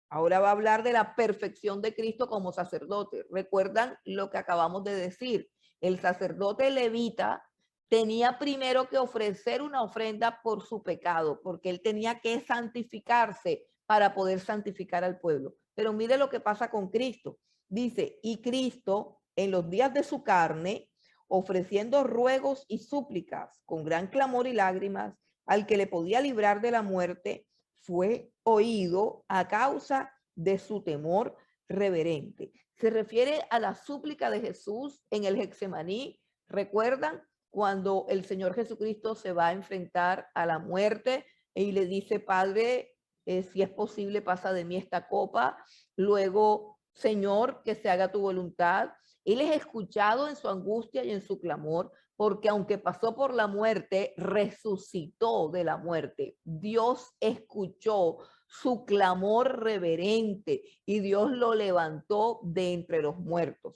Ahora va a hablar de la perfección de Cristo como sacerdote. ¿Recuerdan lo que acabamos de decir? El sacerdote levita tenía primero que ofrecer una ofrenda por su pecado, porque él tenía que santificarse para poder santificar al pueblo. Pero mire lo que pasa con Cristo. Dice, y Cristo en los días de su carne, ofreciendo ruegos y súplicas con gran clamor y lágrimas al que le podía librar de la muerte, fue oído a causa de su temor reverente. Se refiere a la súplica de Jesús en el Getsemaní. ¿Recuerdan cuando el Señor Jesucristo se va a enfrentar a la muerte y le dice, Padre, si es posible, pasa de mí esta copa? Luego, Señor, que se haga tu voluntad. Él es escuchado en su angustia y en su clamor, porque aunque pasó por la muerte, resucitó de la muerte. Dios escuchó su clamor reverente y Dios lo levantó de entre los muertos.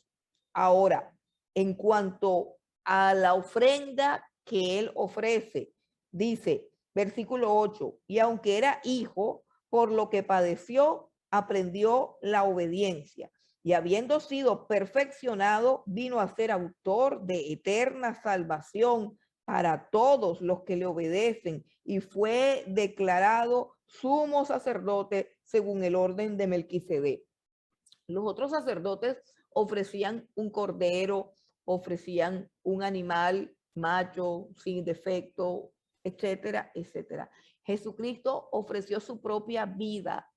Ahora, en cuanto a la ofrenda que él ofrece, dice, versículo 8, y aunque era hijo, por lo que padeció, aprendió la obediencia. Y habiendo sido perfeccionado, vino a ser autor de eterna salvación para todos los que le obedecen, y fue declarado sumo sacerdote según el orden de Melquisedec. Los otros sacerdotes ofrecían un cordero, ofrecían un animal macho, sin defecto, etcétera, etcétera. Jesucristo ofreció su propia vida,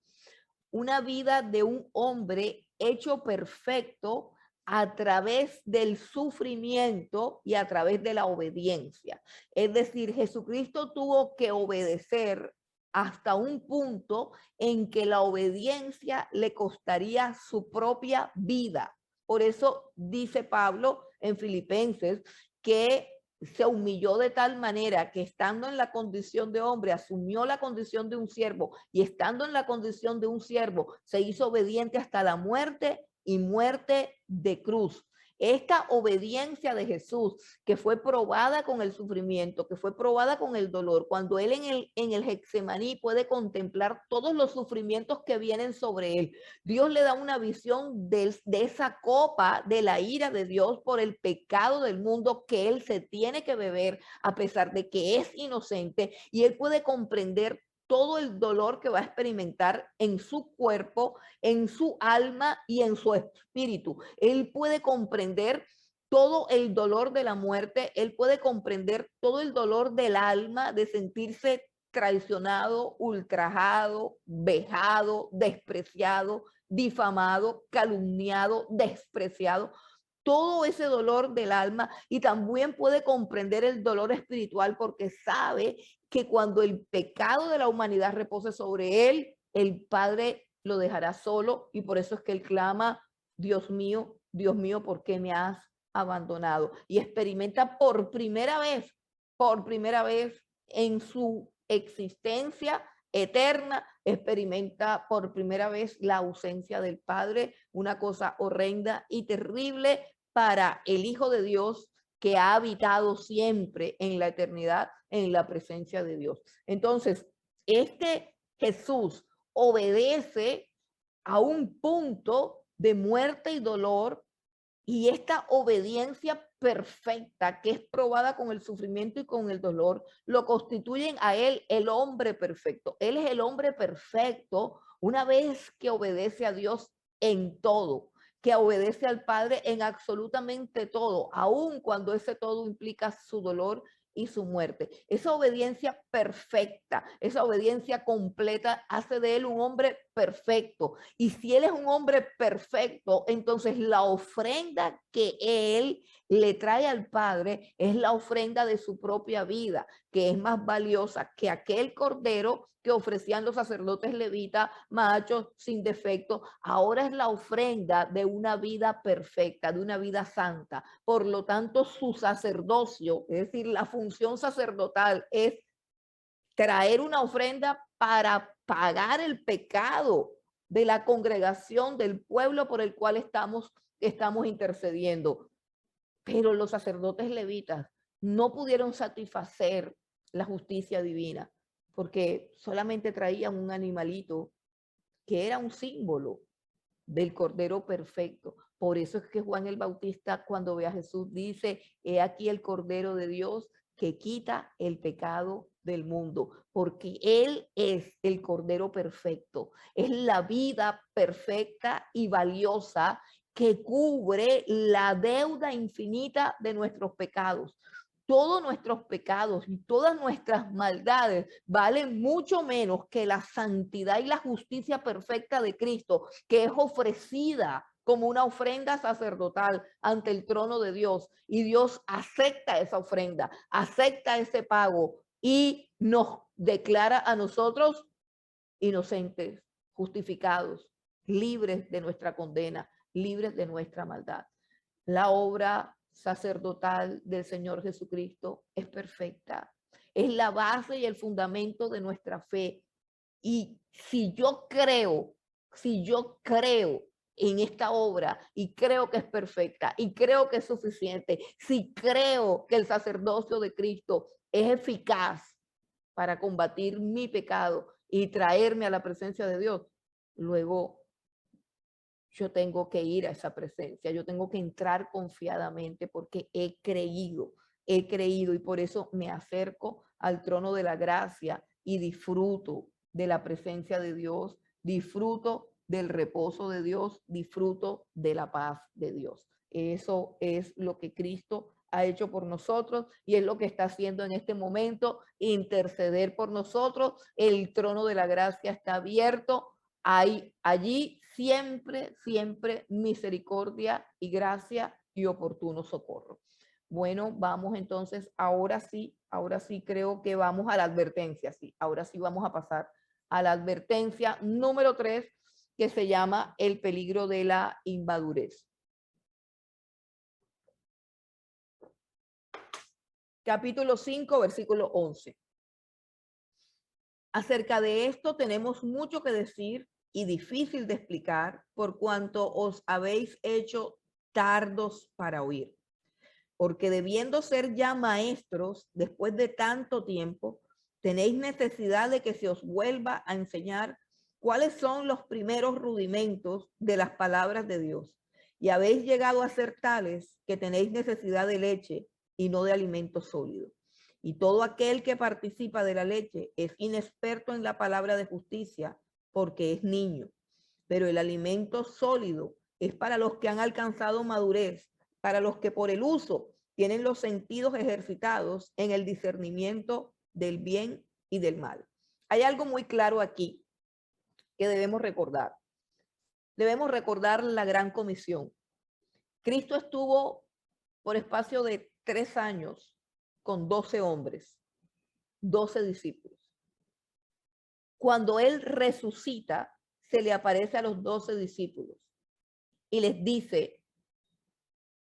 una vida de un hombre hecho perfecto a través del sufrimiento y a través de la obediencia. Es decir, Jesucristo tuvo que obedecer hasta un punto en que la obediencia le costaría su propia vida. Por eso dice Pablo en Filipenses que se humilló de tal manera que estando en la condición de hombre, asumió la condición de un siervo, y estando en la condición de un siervo, se hizo obediente hasta la muerte y muerte de cruz. Esta obediencia de Jesús, que fue probada con el sufrimiento, que fue probada con el dolor, cuando él en el Getsemaní puede contemplar todos los sufrimientos que vienen sobre él, Dios le da una visión de esa copa de la ira de Dios por el pecado del mundo que él se tiene que beber a pesar de que es inocente, y él puede comprender todo el dolor que va a experimentar en su cuerpo, en su alma y en su espíritu. Él puede comprender todo el dolor de la muerte, él puede comprender todo el dolor del alma, de sentirse traicionado, ultrajado, vejado, despreciado, difamado, calumniado, despreciado, todo ese dolor del alma, y también puede comprender el dolor espiritual porque sabe que cuando el pecado de la humanidad repose sobre él, el Padre lo dejará solo, y por eso es que él clama, Dios mío, ¿por qué me has abandonado? Y experimenta por primera vez en su existencia eterna, experimenta por primera vez la ausencia del Padre, una cosa horrenda y terrible para el Hijo de Dios que ha habitado siempre en la eternidad en la presencia de Dios. Entonces, este Jesús obedece a un punto de muerte y dolor, y esta obediencia perfecta que es probada con el sufrimiento y con el dolor, lo constituyen a él el hombre perfecto. Él es el hombre perfecto una vez que obedece a Dios en todo, que obedece al Padre en absolutamente todo, aun cuando ese todo implica su dolor y su muerte. Esa obediencia perfecta, esa obediencia completa hace de él un hombre perfecto. Y si él es un hombre perfecto, entonces la ofrenda que él le trae al Padre es la ofrenda de su propia vida, que es más valiosa que aquel cordero que ofrecían los sacerdotes levitas, machos, sin defecto. Ahora es la ofrenda de una vida perfecta, de una vida santa. Por lo tanto, su sacerdocio, es decir, la función sacerdotal es traer una ofrenda para pagar el pecado de la congregación, del pueblo por el cual estamos intercediendo. Pero los sacerdotes levitas no pudieron satisfacer la justicia divina porque solamente traían un animalito que era un símbolo del Cordero perfecto. Por eso es que Juan el Bautista, cuando ve a Jesús, dice, he aquí el Cordero de Dios que quita el pecado del mundo, porque Él es el Cordero perfecto, es la vida perfecta y valiosa que cubre la deuda infinita de nuestros pecados. Todos nuestros pecados y todas nuestras maldades valen mucho menos que la santidad y la justicia perfecta de Cristo, que es ofrecida como una ofrenda sacerdotal ante el trono de Dios. Y Dios acepta esa ofrenda, acepta ese pago y nos declara a nosotros inocentes, justificados, libres de nuestra condena, libres de nuestra maldad. La obra sacerdotal del Señor Jesucristo es perfecta. Es la base y el fundamento de nuestra fe. Y si yo creo en esta obra y creo que es perfecta y creo que es suficiente, si creo que el sacerdocio de Cristo es eficaz para combatir mi pecado y traerme a la presencia de Dios, luego yo tengo que ir a esa presencia, yo tengo que entrar confiadamente porque he creído y por eso me acerco al trono de la gracia y disfruto de la presencia de Dios, disfruto del reposo de Dios, disfruto de la paz de Dios. Eso es lo que Cristo ha hecho por nosotros y es lo que está haciendo en este momento, interceder por nosotros. El trono de la gracia está abierto. Hay allí siempre misericordia y gracia y oportuno socorro. Bueno, vamos entonces, ahora sí creo que vamos a la advertencia, sí, ahora sí vamos a pasar a la advertencia número 3, que se llama el peligro de la inmadurez. Capítulo 5, versículo 11. Acerca de esto tenemos mucho que decir y difícil de explicar por cuanto os habéis hecho tardos para oír. Porque debiendo ser ya maestros después de tanto tiempo, tenéis necesidad de que se os vuelva a enseñar cuáles son los primeros rudimentos de las palabras de Dios. Y habéis llegado a ser tales que tenéis necesidad de leche y no de alimento sólido. Y todo aquel que participa de la leche es inexperto en la palabra de justicia porque es niño. Pero el alimento sólido es para los que han alcanzado madurez, para los que por el uso tienen los sentidos ejercitados en el discernimiento del bien y del mal. Hay algo muy claro aquí que debemos recordar. Debemos recordar la gran comisión. Cristo estuvo por espacio de 3 años con 12 hombres, 12 discípulos. Cuando él resucita, se le aparece a los 12 discípulos y les dice: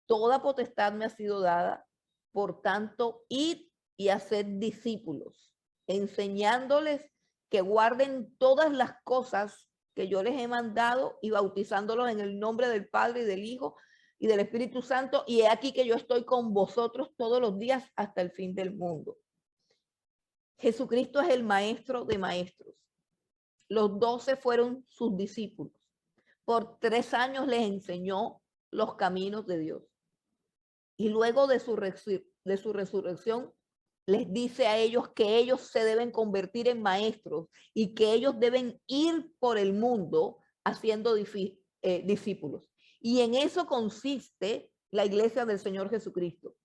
toda potestad me ha sido dada, por tanto, id y haced discípulos, enseñándoles que guarden todas las cosas que yo les he mandado y bautizándolos en el nombre del Padre y del Hijo y del Espíritu Santo. Y he aquí que yo estoy con vosotros todos los días hasta el fin del mundo. Jesucristo es el maestro de maestros. Los 12 fueron sus discípulos. Por 3 años les enseñó los caminos de Dios. Y luego de su resurrección, les dice a ellos que ellos se deben convertir en maestros y que ellos deben ir por el mundo haciendo discípulos. Y en eso consiste la iglesia del Señor Jesucristo,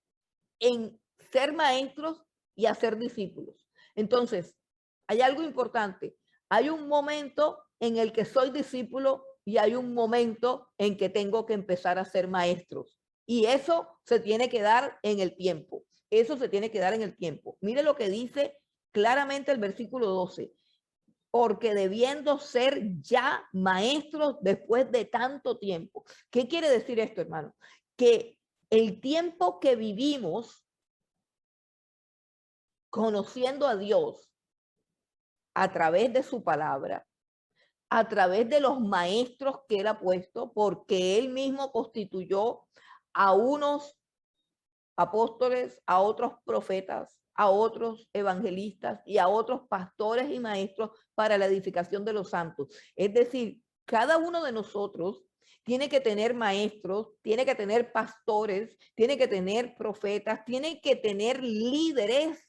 en ser maestros y hacer discípulos. Entonces, hay algo importante. Hay un momento en el que soy discípulo y hay un momento en que tengo que empezar a ser maestros. Y eso se tiene que dar en el tiempo. Eso se tiene que dar en el tiempo. Mire lo que dice claramente el versículo 12. Porque debiendo ser ya maestros después de tanto tiempo. ¿Qué quiere decir esto, hermano? Que el tiempo que vivimos conociendo a Dios a través de su palabra, a través de los maestros que él ha puesto, porque él mismo constituyó a unos apóstoles, a otros profetas, a otros evangelistas y a otros pastores y maestros para la edificación de los santos. Es decir, cada uno de nosotros tiene que tener maestros, tiene que tener pastores, tiene que tener profetas, tiene que tener líderes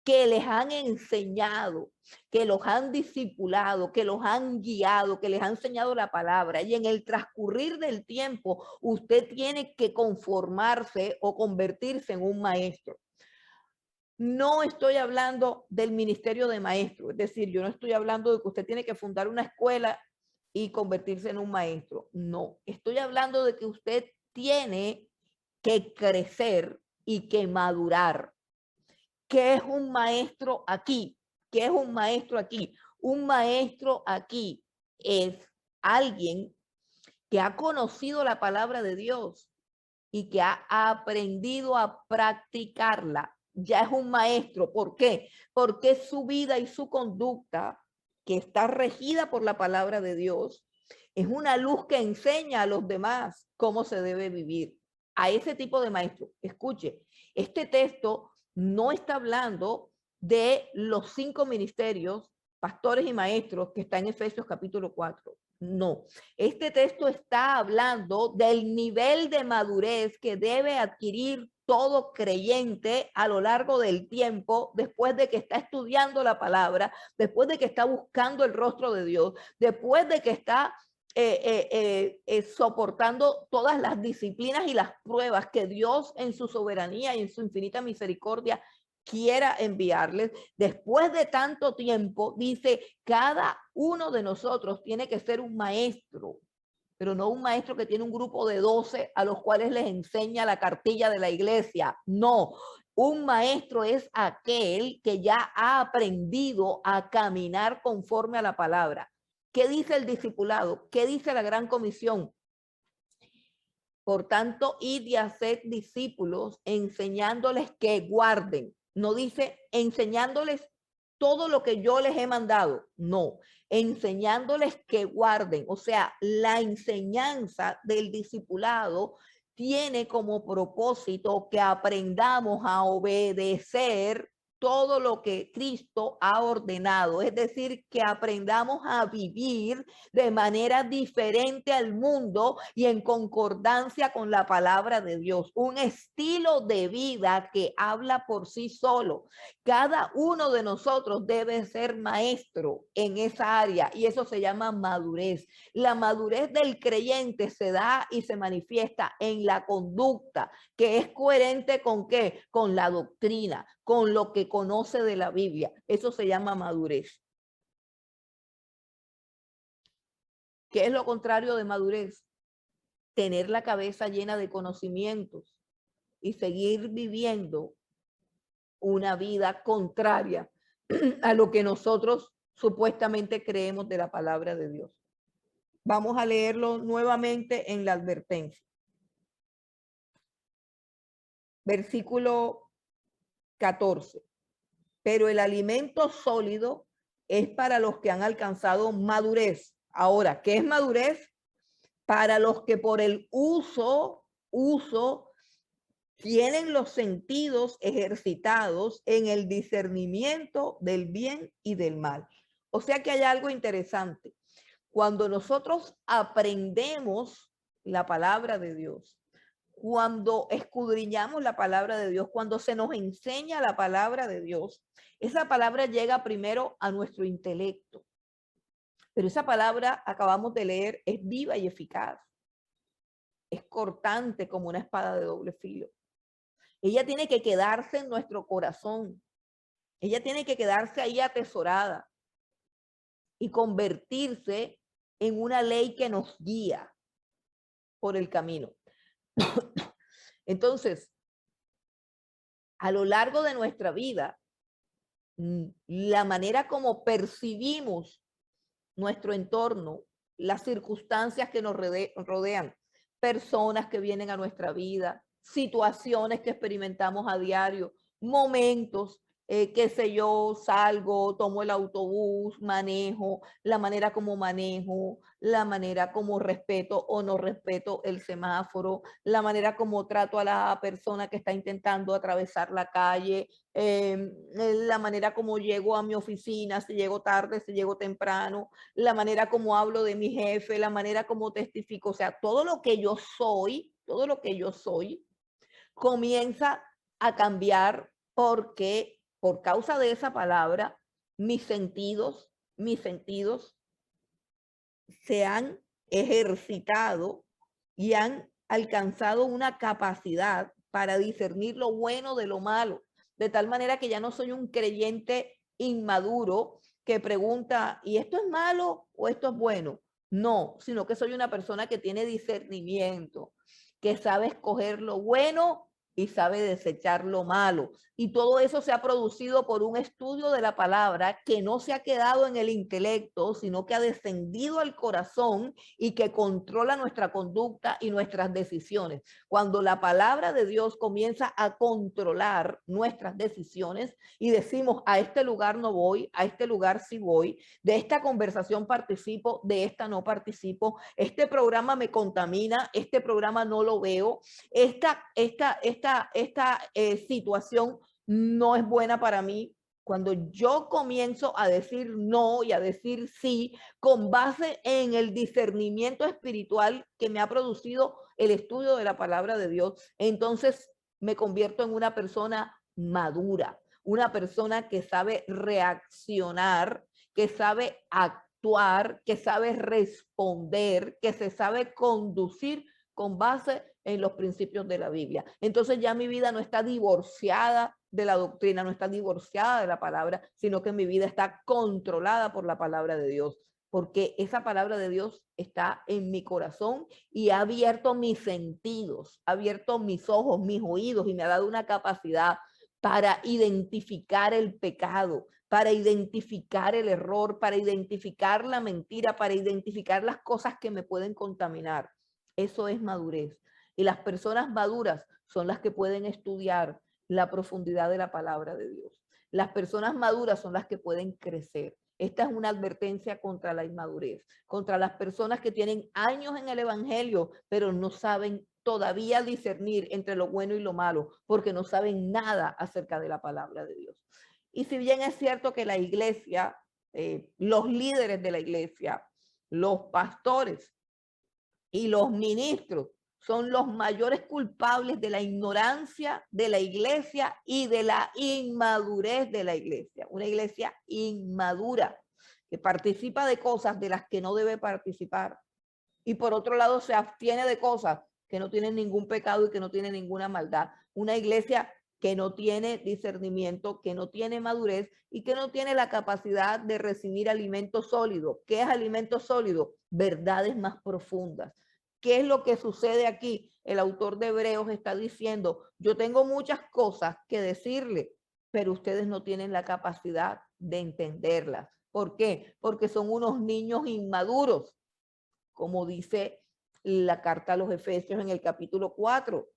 que les han enseñado, que los han discipulado, que los han guiado, que les han enseñado la palabra. Y en el transcurrir del tiempo, usted tiene que conformarse o convertirse en un maestro. No estoy hablando del ministerio de maestro, es decir, yo no estoy hablando de que usted tiene que fundar una escuela y convertirse en un maestro. No, estoy hablando de que usted tiene que crecer y que madurar. ¿Qué es un maestro aquí? ¿Qué es un maestro aquí? Un maestro aquí es alguien que ha conocido la palabra de Dios y que ha aprendido a practicarla. Ya es un maestro. ¿Por qué? Porque su vida y su conducta, que está regida por la palabra de Dios, es una luz que enseña a los demás cómo se debe vivir. A ese tipo de maestro. Escuche, este texto no está hablando de los 5 ministerios, pastores y maestros, que está en Efesios capítulo 4. No, este texto está hablando del nivel de madurez que debe adquirir todo creyente a lo largo del tiempo, después de que está estudiando la palabra, después de que está buscando el rostro de Dios, después de que está soportando todas las disciplinas y las pruebas que Dios en su soberanía y en su infinita misericordia quiera enviarles. Después de tanto tiempo, dice, cada uno de nosotros tiene que ser un maestro, pero no un maestro que tiene un grupo de 12 a los cuales les enseña la cartilla de la iglesia. No, un maestro es aquel que ya ha aprendido a caminar conforme a la palabra. ¿Qué dice el discipulado? ¿Qué dice la gran comisión? Por tanto, id y haced discípulos, enseñándoles que guarden. No dice enseñándoles todo lo que yo les he mandado. No, enseñándoles que guarden. O sea, la enseñanza del discipulado tiene como propósito que aprendamos a obedecer todo lo que Cristo ha ordenado, es decir, que aprendamos a vivir de manera diferente al mundo y en concordancia con la palabra de Dios, un estilo de vida que habla por sí solo. Cada uno de nosotros debe ser maestro en esa área y eso se llama madurez. La madurez del creyente se da y se manifiesta en la conducta, que es coherente con qué, con la doctrina, con lo que conoce de la Biblia. Eso se llama madurez. ¿Qué es lo contrario de madurez? Tener la cabeza llena de conocimientos y seguir viviendo una vida contraria a lo que nosotros supuestamente creemos de la palabra de Dios. Vamos a leerlo nuevamente en la advertencia. Versículo 14. Pero el alimento sólido es para los que han alcanzado madurez. Ahora, ¿qué es madurez? Para los que por el uso tienen los sentidos ejercitados en el discernimiento del bien y del mal. O sea que hay algo interesante. Cuando nosotros aprendemos la palabra de Dios, cuando escudriñamos la palabra de Dios, cuando se nos enseña la palabra de Dios, esa palabra llega primero a nuestro intelecto. Pero esa palabra, acabamos de leer, es viva y eficaz. Es cortante como una espada de doble filo. Ella tiene que quedarse en nuestro corazón. Ella tiene que quedarse ahí atesorada y convertirse en una ley que nos guía por el camino. Entonces, a lo largo de nuestra vida, la manera como percibimos nuestro entorno, las circunstancias que nos rodean, personas que vienen a nuestra vida, situaciones que experimentamos a diario, momentos, qué sé yo, salgo, tomo el autobús, manejo, la manera como manejo, la manera como respeto o no respeto el semáforo, la manera como trato a la persona que está intentando atravesar la calle, la manera como llego a mi oficina, si llego tarde, si llego temprano, la manera como hablo de mi jefe, la manera como testifico, o sea, todo lo que yo soy, comienza a cambiar porque por causa de esa palabra, mis sentidos se han ejercitado y han alcanzado una capacidad para discernir lo bueno de lo malo, de tal manera que ya no soy un creyente inmaduro que pregunta, ¿y esto es malo o esto es bueno? No, sino que soy una persona que tiene discernimiento, que sabe escoger lo bueno y sabe desechar lo malo. Y todo eso se ha producido por un estudio de la palabra que no se ha quedado en el intelecto, sino que ha descendido al corazón y que controla nuestra conducta y nuestras decisiones. Cuando la palabra de Dios comienza a controlar nuestras decisiones y decimos, a este lugar no voy, a este lugar sí voy, de esta conversación participo, de esta no participo, este programa me contamina, este programa no lo veo, esta situación no es buena para mí. Cuando yo comienzo a decir no y a decir sí, con base en el discernimiento espiritual que me ha producido el estudio de la palabra de Dios, entonces me convierto en una persona madura, una persona que sabe reaccionar, que sabe actuar, que sabe responder, que se sabe conducir con base en los principios de la Biblia. Entonces ya mi vida no está divorciada de la doctrina, no está divorciada de la palabra, sino que mi vida está controlada por la palabra de Dios, porque esa palabra de Dios está en mi corazón y ha abierto mis sentidos, ha abierto mis ojos, mis oídos y me ha dado una capacidad para identificar el pecado, para identificar el error, para identificar la mentira, para identificar las cosas que me pueden contaminar. Eso es madurez. Y las personas maduras son las que pueden estudiar la profundidad de la palabra de Dios. Las personas maduras son las que pueden crecer. Esta es una advertencia contra la inmadurez, contra las personas que tienen años en el evangelio, pero no saben todavía discernir entre lo bueno y lo malo, porque no saben nada acerca de la palabra de Dios. Y si bien es cierto que la iglesia, los líderes de la iglesia, los pastores y los ministros son los mayores culpables de la ignorancia de la iglesia y de la inmadurez de la iglesia. Una iglesia inmadura que participa de cosas de las que no debe participar y por otro lado se abstiene de cosas que no tienen ningún pecado y que no tienen ninguna maldad. Una iglesia que no tiene discernimiento, que no tiene madurez y que no tiene la capacidad de recibir alimento sólido. ¿Qué es alimento sólido? Verdades más profundas. ¿Qué es lo que sucede aquí? El autor de Hebreos está diciendo, yo tengo muchas cosas que decirle, pero ustedes no tienen la capacidad de entenderlas. ¿Por qué? Porque son unos niños inmaduros, como dice la carta a los Efesios en el capítulo 4,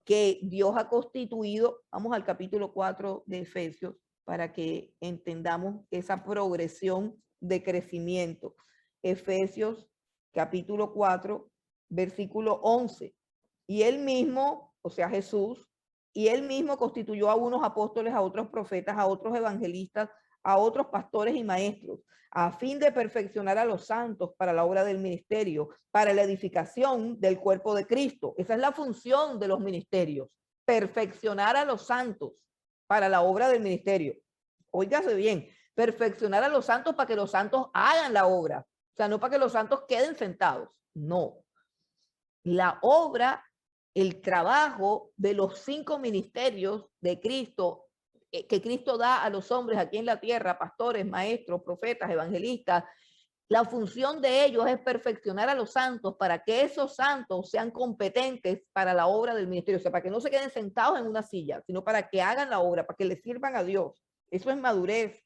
que Dios ha constituido. Vamos al capítulo 4 de Efesios para que entendamos esa progresión de crecimiento. Efesios capítulo 4, versículo 11. Y él mismo, o sea, Jesús, y él mismo constituyó a unos apóstoles, a otros profetas, a otros evangelistas, a otros pastores y maestros, a fin de perfeccionar a los santos para la obra del ministerio, para la edificación del cuerpo de Cristo. Esa es la función de los ministerios, perfeccionar a los santos para la obra del ministerio. Óigase bien, perfeccionar a los santos para que los santos hagan la obra, o sea, no para que los santos queden sentados, no. La obra, el trabajo de los 5 ministerios de Cristo, que Cristo da a los hombres aquí en la tierra, pastores, maestros, profetas, evangelistas, la función de ellos es perfeccionar a los santos para que esos santos sean competentes para la obra del ministerio, o sea, para que no se queden sentados en una silla, sino para que hagan la obra, para que le sirvan a Dios. Eso es madurez.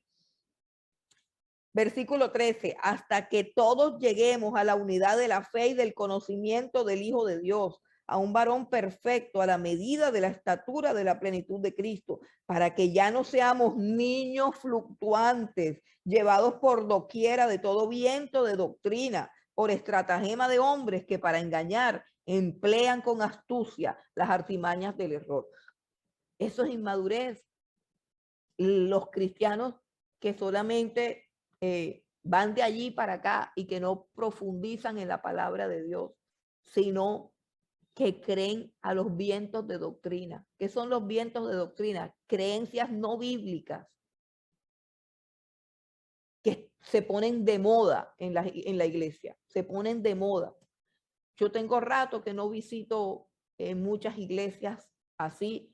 Versículo 13, hasta que todos lleguemos a la unidad de la fe y del conocimiento del Hijo de Dios, a un varón perfecto, a la medida de la estatura de la plenitud de Cristo, para que ya no seamos niños fluctuantes, llevados por doquiera de todo viento de doctrina, por estratagema de hombres que para engañar emplean con astucia las artimañas del error. Eso es inmadurez. Los cristianos que solamente van de allí para acá y que no profundizan en la palabra de Dios, sino que creen a los vientos de doctrina. ¿Qué son los vientos de doctrina? Creencias no bíblicas que se ponen de moda en la iglesia, se ponen de moda. Yo tengo rato que no visito muchas iglesias así,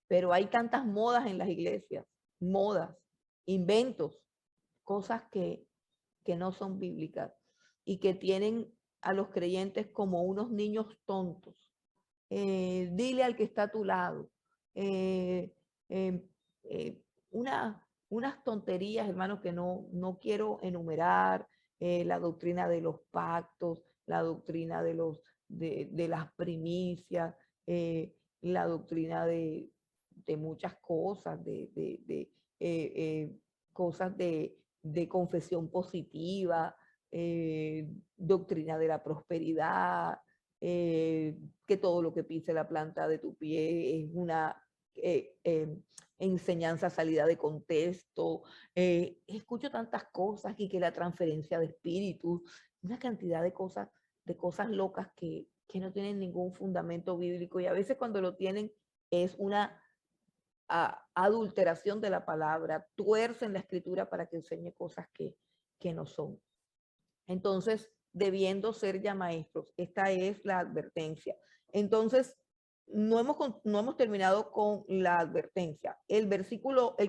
pero hay tantas modas en las iglesias, modas, inventos, cosas que no son bíblicas y que tienen a los creyentes como unos niños tontos. Dile al que está a tu lado. Unas tonterías, hermanos, que no quiero enumerar. La doctrina de los pactos, la doctrina de las primicias, la doctrina de muchas cosas, cosas de confesión positiva, doctrina de la prosperidad, que todo lo que pise la planta de tu pie es una enseñanza salida de contexto. Escucho tantas cosas y que la transferencia de espíritus, una cantidad de cosas locas que no tienen ningún fundamento bíblico y a veces cuando lo tienen es una adulteración de la palabra, tuercen la escritura para que enseñe cosas que no son. Entonces, debiendo ser ya maestros, esta es la advertencia. Entonces, no hemos terminado con la advertencia. El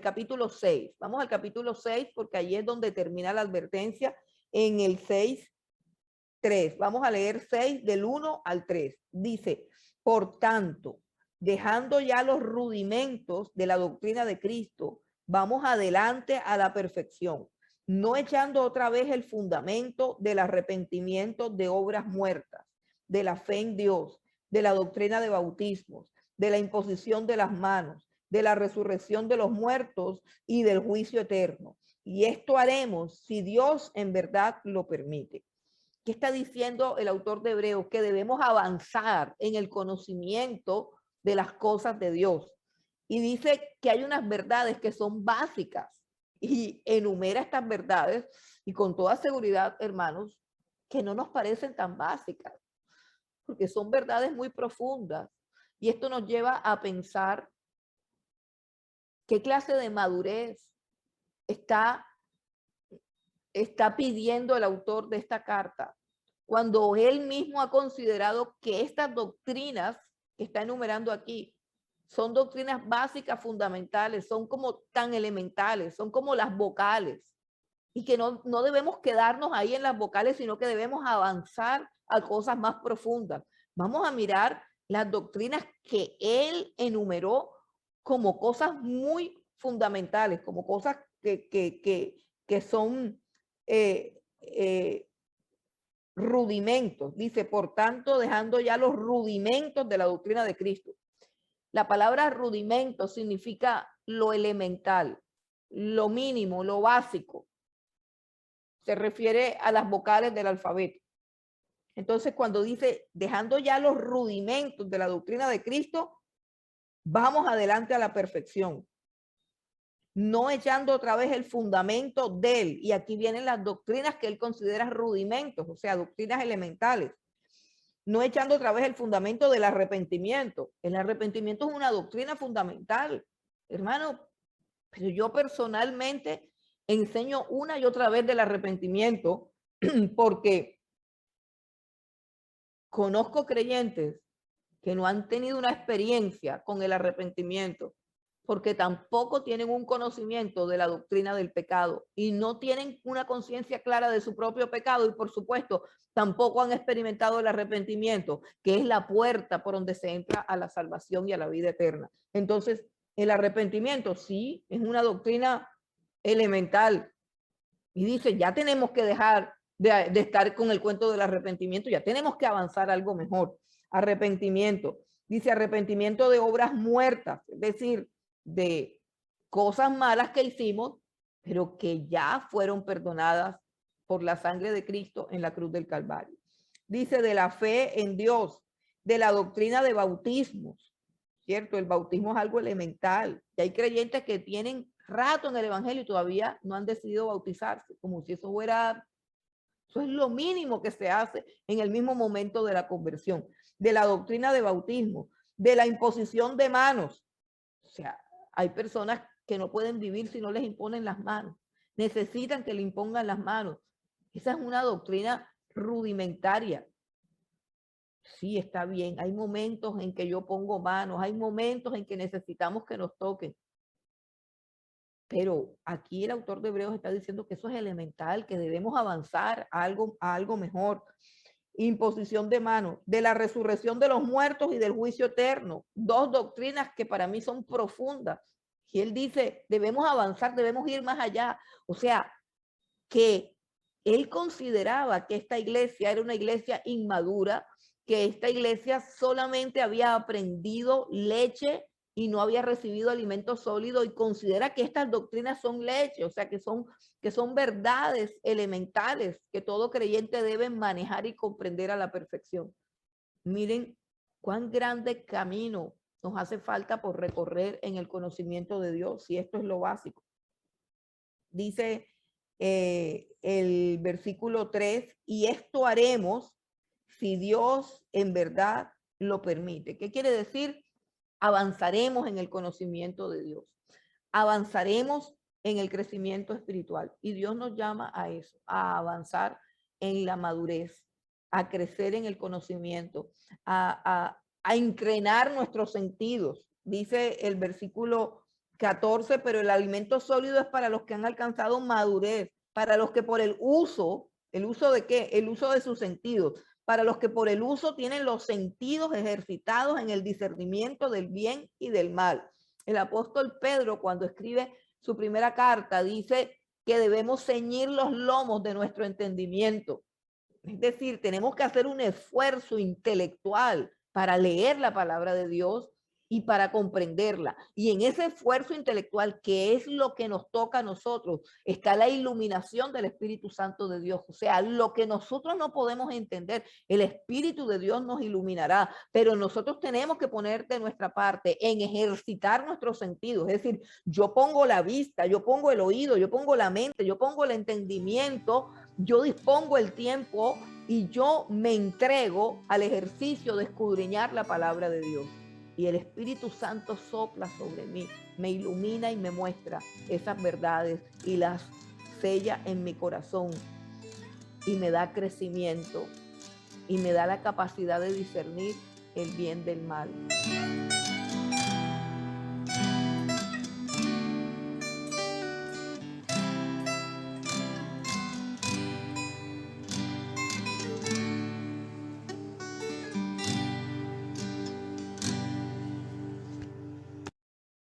capítulo 6, vamos al capítulo 6 porque ahí es donde termina la advertencia en el 6:3. Vamos a leer 6 del 1 al 3. Dice, por tanto, dejando ya los rudimentos de la doctrina de Cristo, vamos adelante a la perfección, no echando otra vez el fundamento del arrepentimiento de obras muertas, de la fe en Dios, de la doctrina de bautismos, de la imposición de las manos, de la resurrección de los muertos y del juicio eterno. Y esto haremos si Dios en verdad lo permite. ¿Qué está diciendo el autor de Hebreos? Que debemos avanzar en el conocimiento de las cosas de Dios. y dice que hay unas verdades que son básicas y enumera estas verdades y con toda seguridad, hermanos, que no nos parecen tan básicas, porque son verdades muy profundas. Y esto nos lleva a pensar qué clase de madurez está pidiendo el autor de esta carta, cuando él mismo ha considerado que estas doctrinas que está enumerando aquí son doctrinas básicas, fundamentales, son como tan elementales, son como las vocales, y que no debemos quedarnos ahí en las vocales, sino que debemos avanzar a cosas más profundas. Vamos a mirar las doctrinas que él enumeró como cosas muy fundamentales, como cosas que son rudimentos. Dice, por tanto, dejando ya los rudimentos de la doctrina de Cristo. La palabra rudimento significa lo elemental, lo mínimo, lo básico. Se refiere a las vocales del alfabeto. Entonces, cuando dice, dejando ya los rudimentos de la doctrina de Cristo, vamos adelante a la perfección. No echando otra vez el fundamento de él. Y aquí vienen las doctrinas que él considera rudimentos, o sea, doctrinas elementales. No echando otra vez el fundamento del arrepentimiento. El arrepentimiento es una doctrina fundamental, hermano. Pero yo personalmente enseño una y otra vez del arrepentimiento porque conozco creyentes que no han tenido una experiencia con el arrepentimiento porque tampoco tienen un conocimiento de la doctrina del pecado y no tienen una conciencia clara de su propio pecado y por supuesto tampoco han experimentado el arrepentimiento, que es la puerta por donde se entra a la salvación y a la vida eterna. Entonces, el arrepentimiento sí es una doctrina elemental y dice, ya tenemos que dejar de estar con el cuento del arrepentimiento, ya tenemos que avanzar a algo mejor. Arrepentimiento, dice arrepentimiento de obras muertas, es decir, de cosas malas que hicimos, pero que ya fueron perdonadas por la sangre de Cristo en la cruz del Calvario. Dice de la fe en Dios, de la doctrina de bautismos, ¿cierto? El bautismo es algo elemental. Y hay creyentes que tienen rato en el evangelio y todavía no han decidido bautizarse, como si eso fuera, eso es lo mínimo que se hace en el mismo momento de la conversión. De la doctrina de bautismo, de la imposición de manos. O sea, hay personas que no pueden vivir si no les imponen las manos. Necesitan que le impongan las manos. Esa es una doctrina rudimentaria. Sí, está bien. Hay momentos en que yo pongo manos, hay momentos en que necesitamos que nos toquen. Pero aquí el autor de Hebreos está diciendo que eso es elemental, que debemos avanzar a algo mejor. Imposición de manos, de la resurrección de los muertos y del juicio eterno. Dos doctrinas que para mí son profundas. Y él dice, debemos avanzar, debemos ir más allá. O sea, que él consideraba que esta iglesia era una iglesia inmadura, que esta iglesia solamente había aprendido leche y no había recibido alimento sólido y considera que estas doctrinas son leche, o sea, que son verdades elementales que todo creyente debe manejar y comprender a la perfección. Miren cuán grande camino nos hace falta por recorrer en el conocimiento de Dios, y esto es lo básico. Dice el versículo 3, y esto haremos si Dios en verdad lo permite. ¿Qué quiere decir? Avanzaremos en el conocimiento de Dios. Avanzaremos en el crecimiento espiritual. Y Dios nos llama a eso, a avanzar en la madurez, a crecer en el conocimiento, a increnar nuestros sentidos. Dice el versículo 14, pero el alimento sólido es para los que han alcanzado madurez, para los que por ¿el uso de qué? El uso de sus sentidos, para los que por el uso tienen los sentidos ejercitados en el discernimiento del bien y del mal. El apóstol Pedro, cuando escribe su primera carta, dice que debemos ceñir los lomos de nuestro entendimiento. Es decir, tenemos que hacer un esfuerzo intelectual para leer la palabra de Dios y para comprenderla. Y en ese esfuerzo intelectual, que es lo que nos toca a nosotros, está la iluminación del Espíritu Santo de Dios. O sea, lo que nosotros no podemos entender, el Espíritu de Dios nos iluminará, pero nosotros tenemos que poner de nuestra parte en ejercitar nuestros sentidos. Es decir, yo pongo la vista, yo pongo el oído, yo pongo la mente, yo pongo el entendimiento, yo dispongo el tiempo y yo me entrego al ejercicio de escudriñar la palabra de Dios. Y el Espíritu Santo sopla sobre mí, me ilumina y me muestra esas verdades y las sella en mi corazón y me da crecimiento y me da la capacidad de discernir el bien del mal.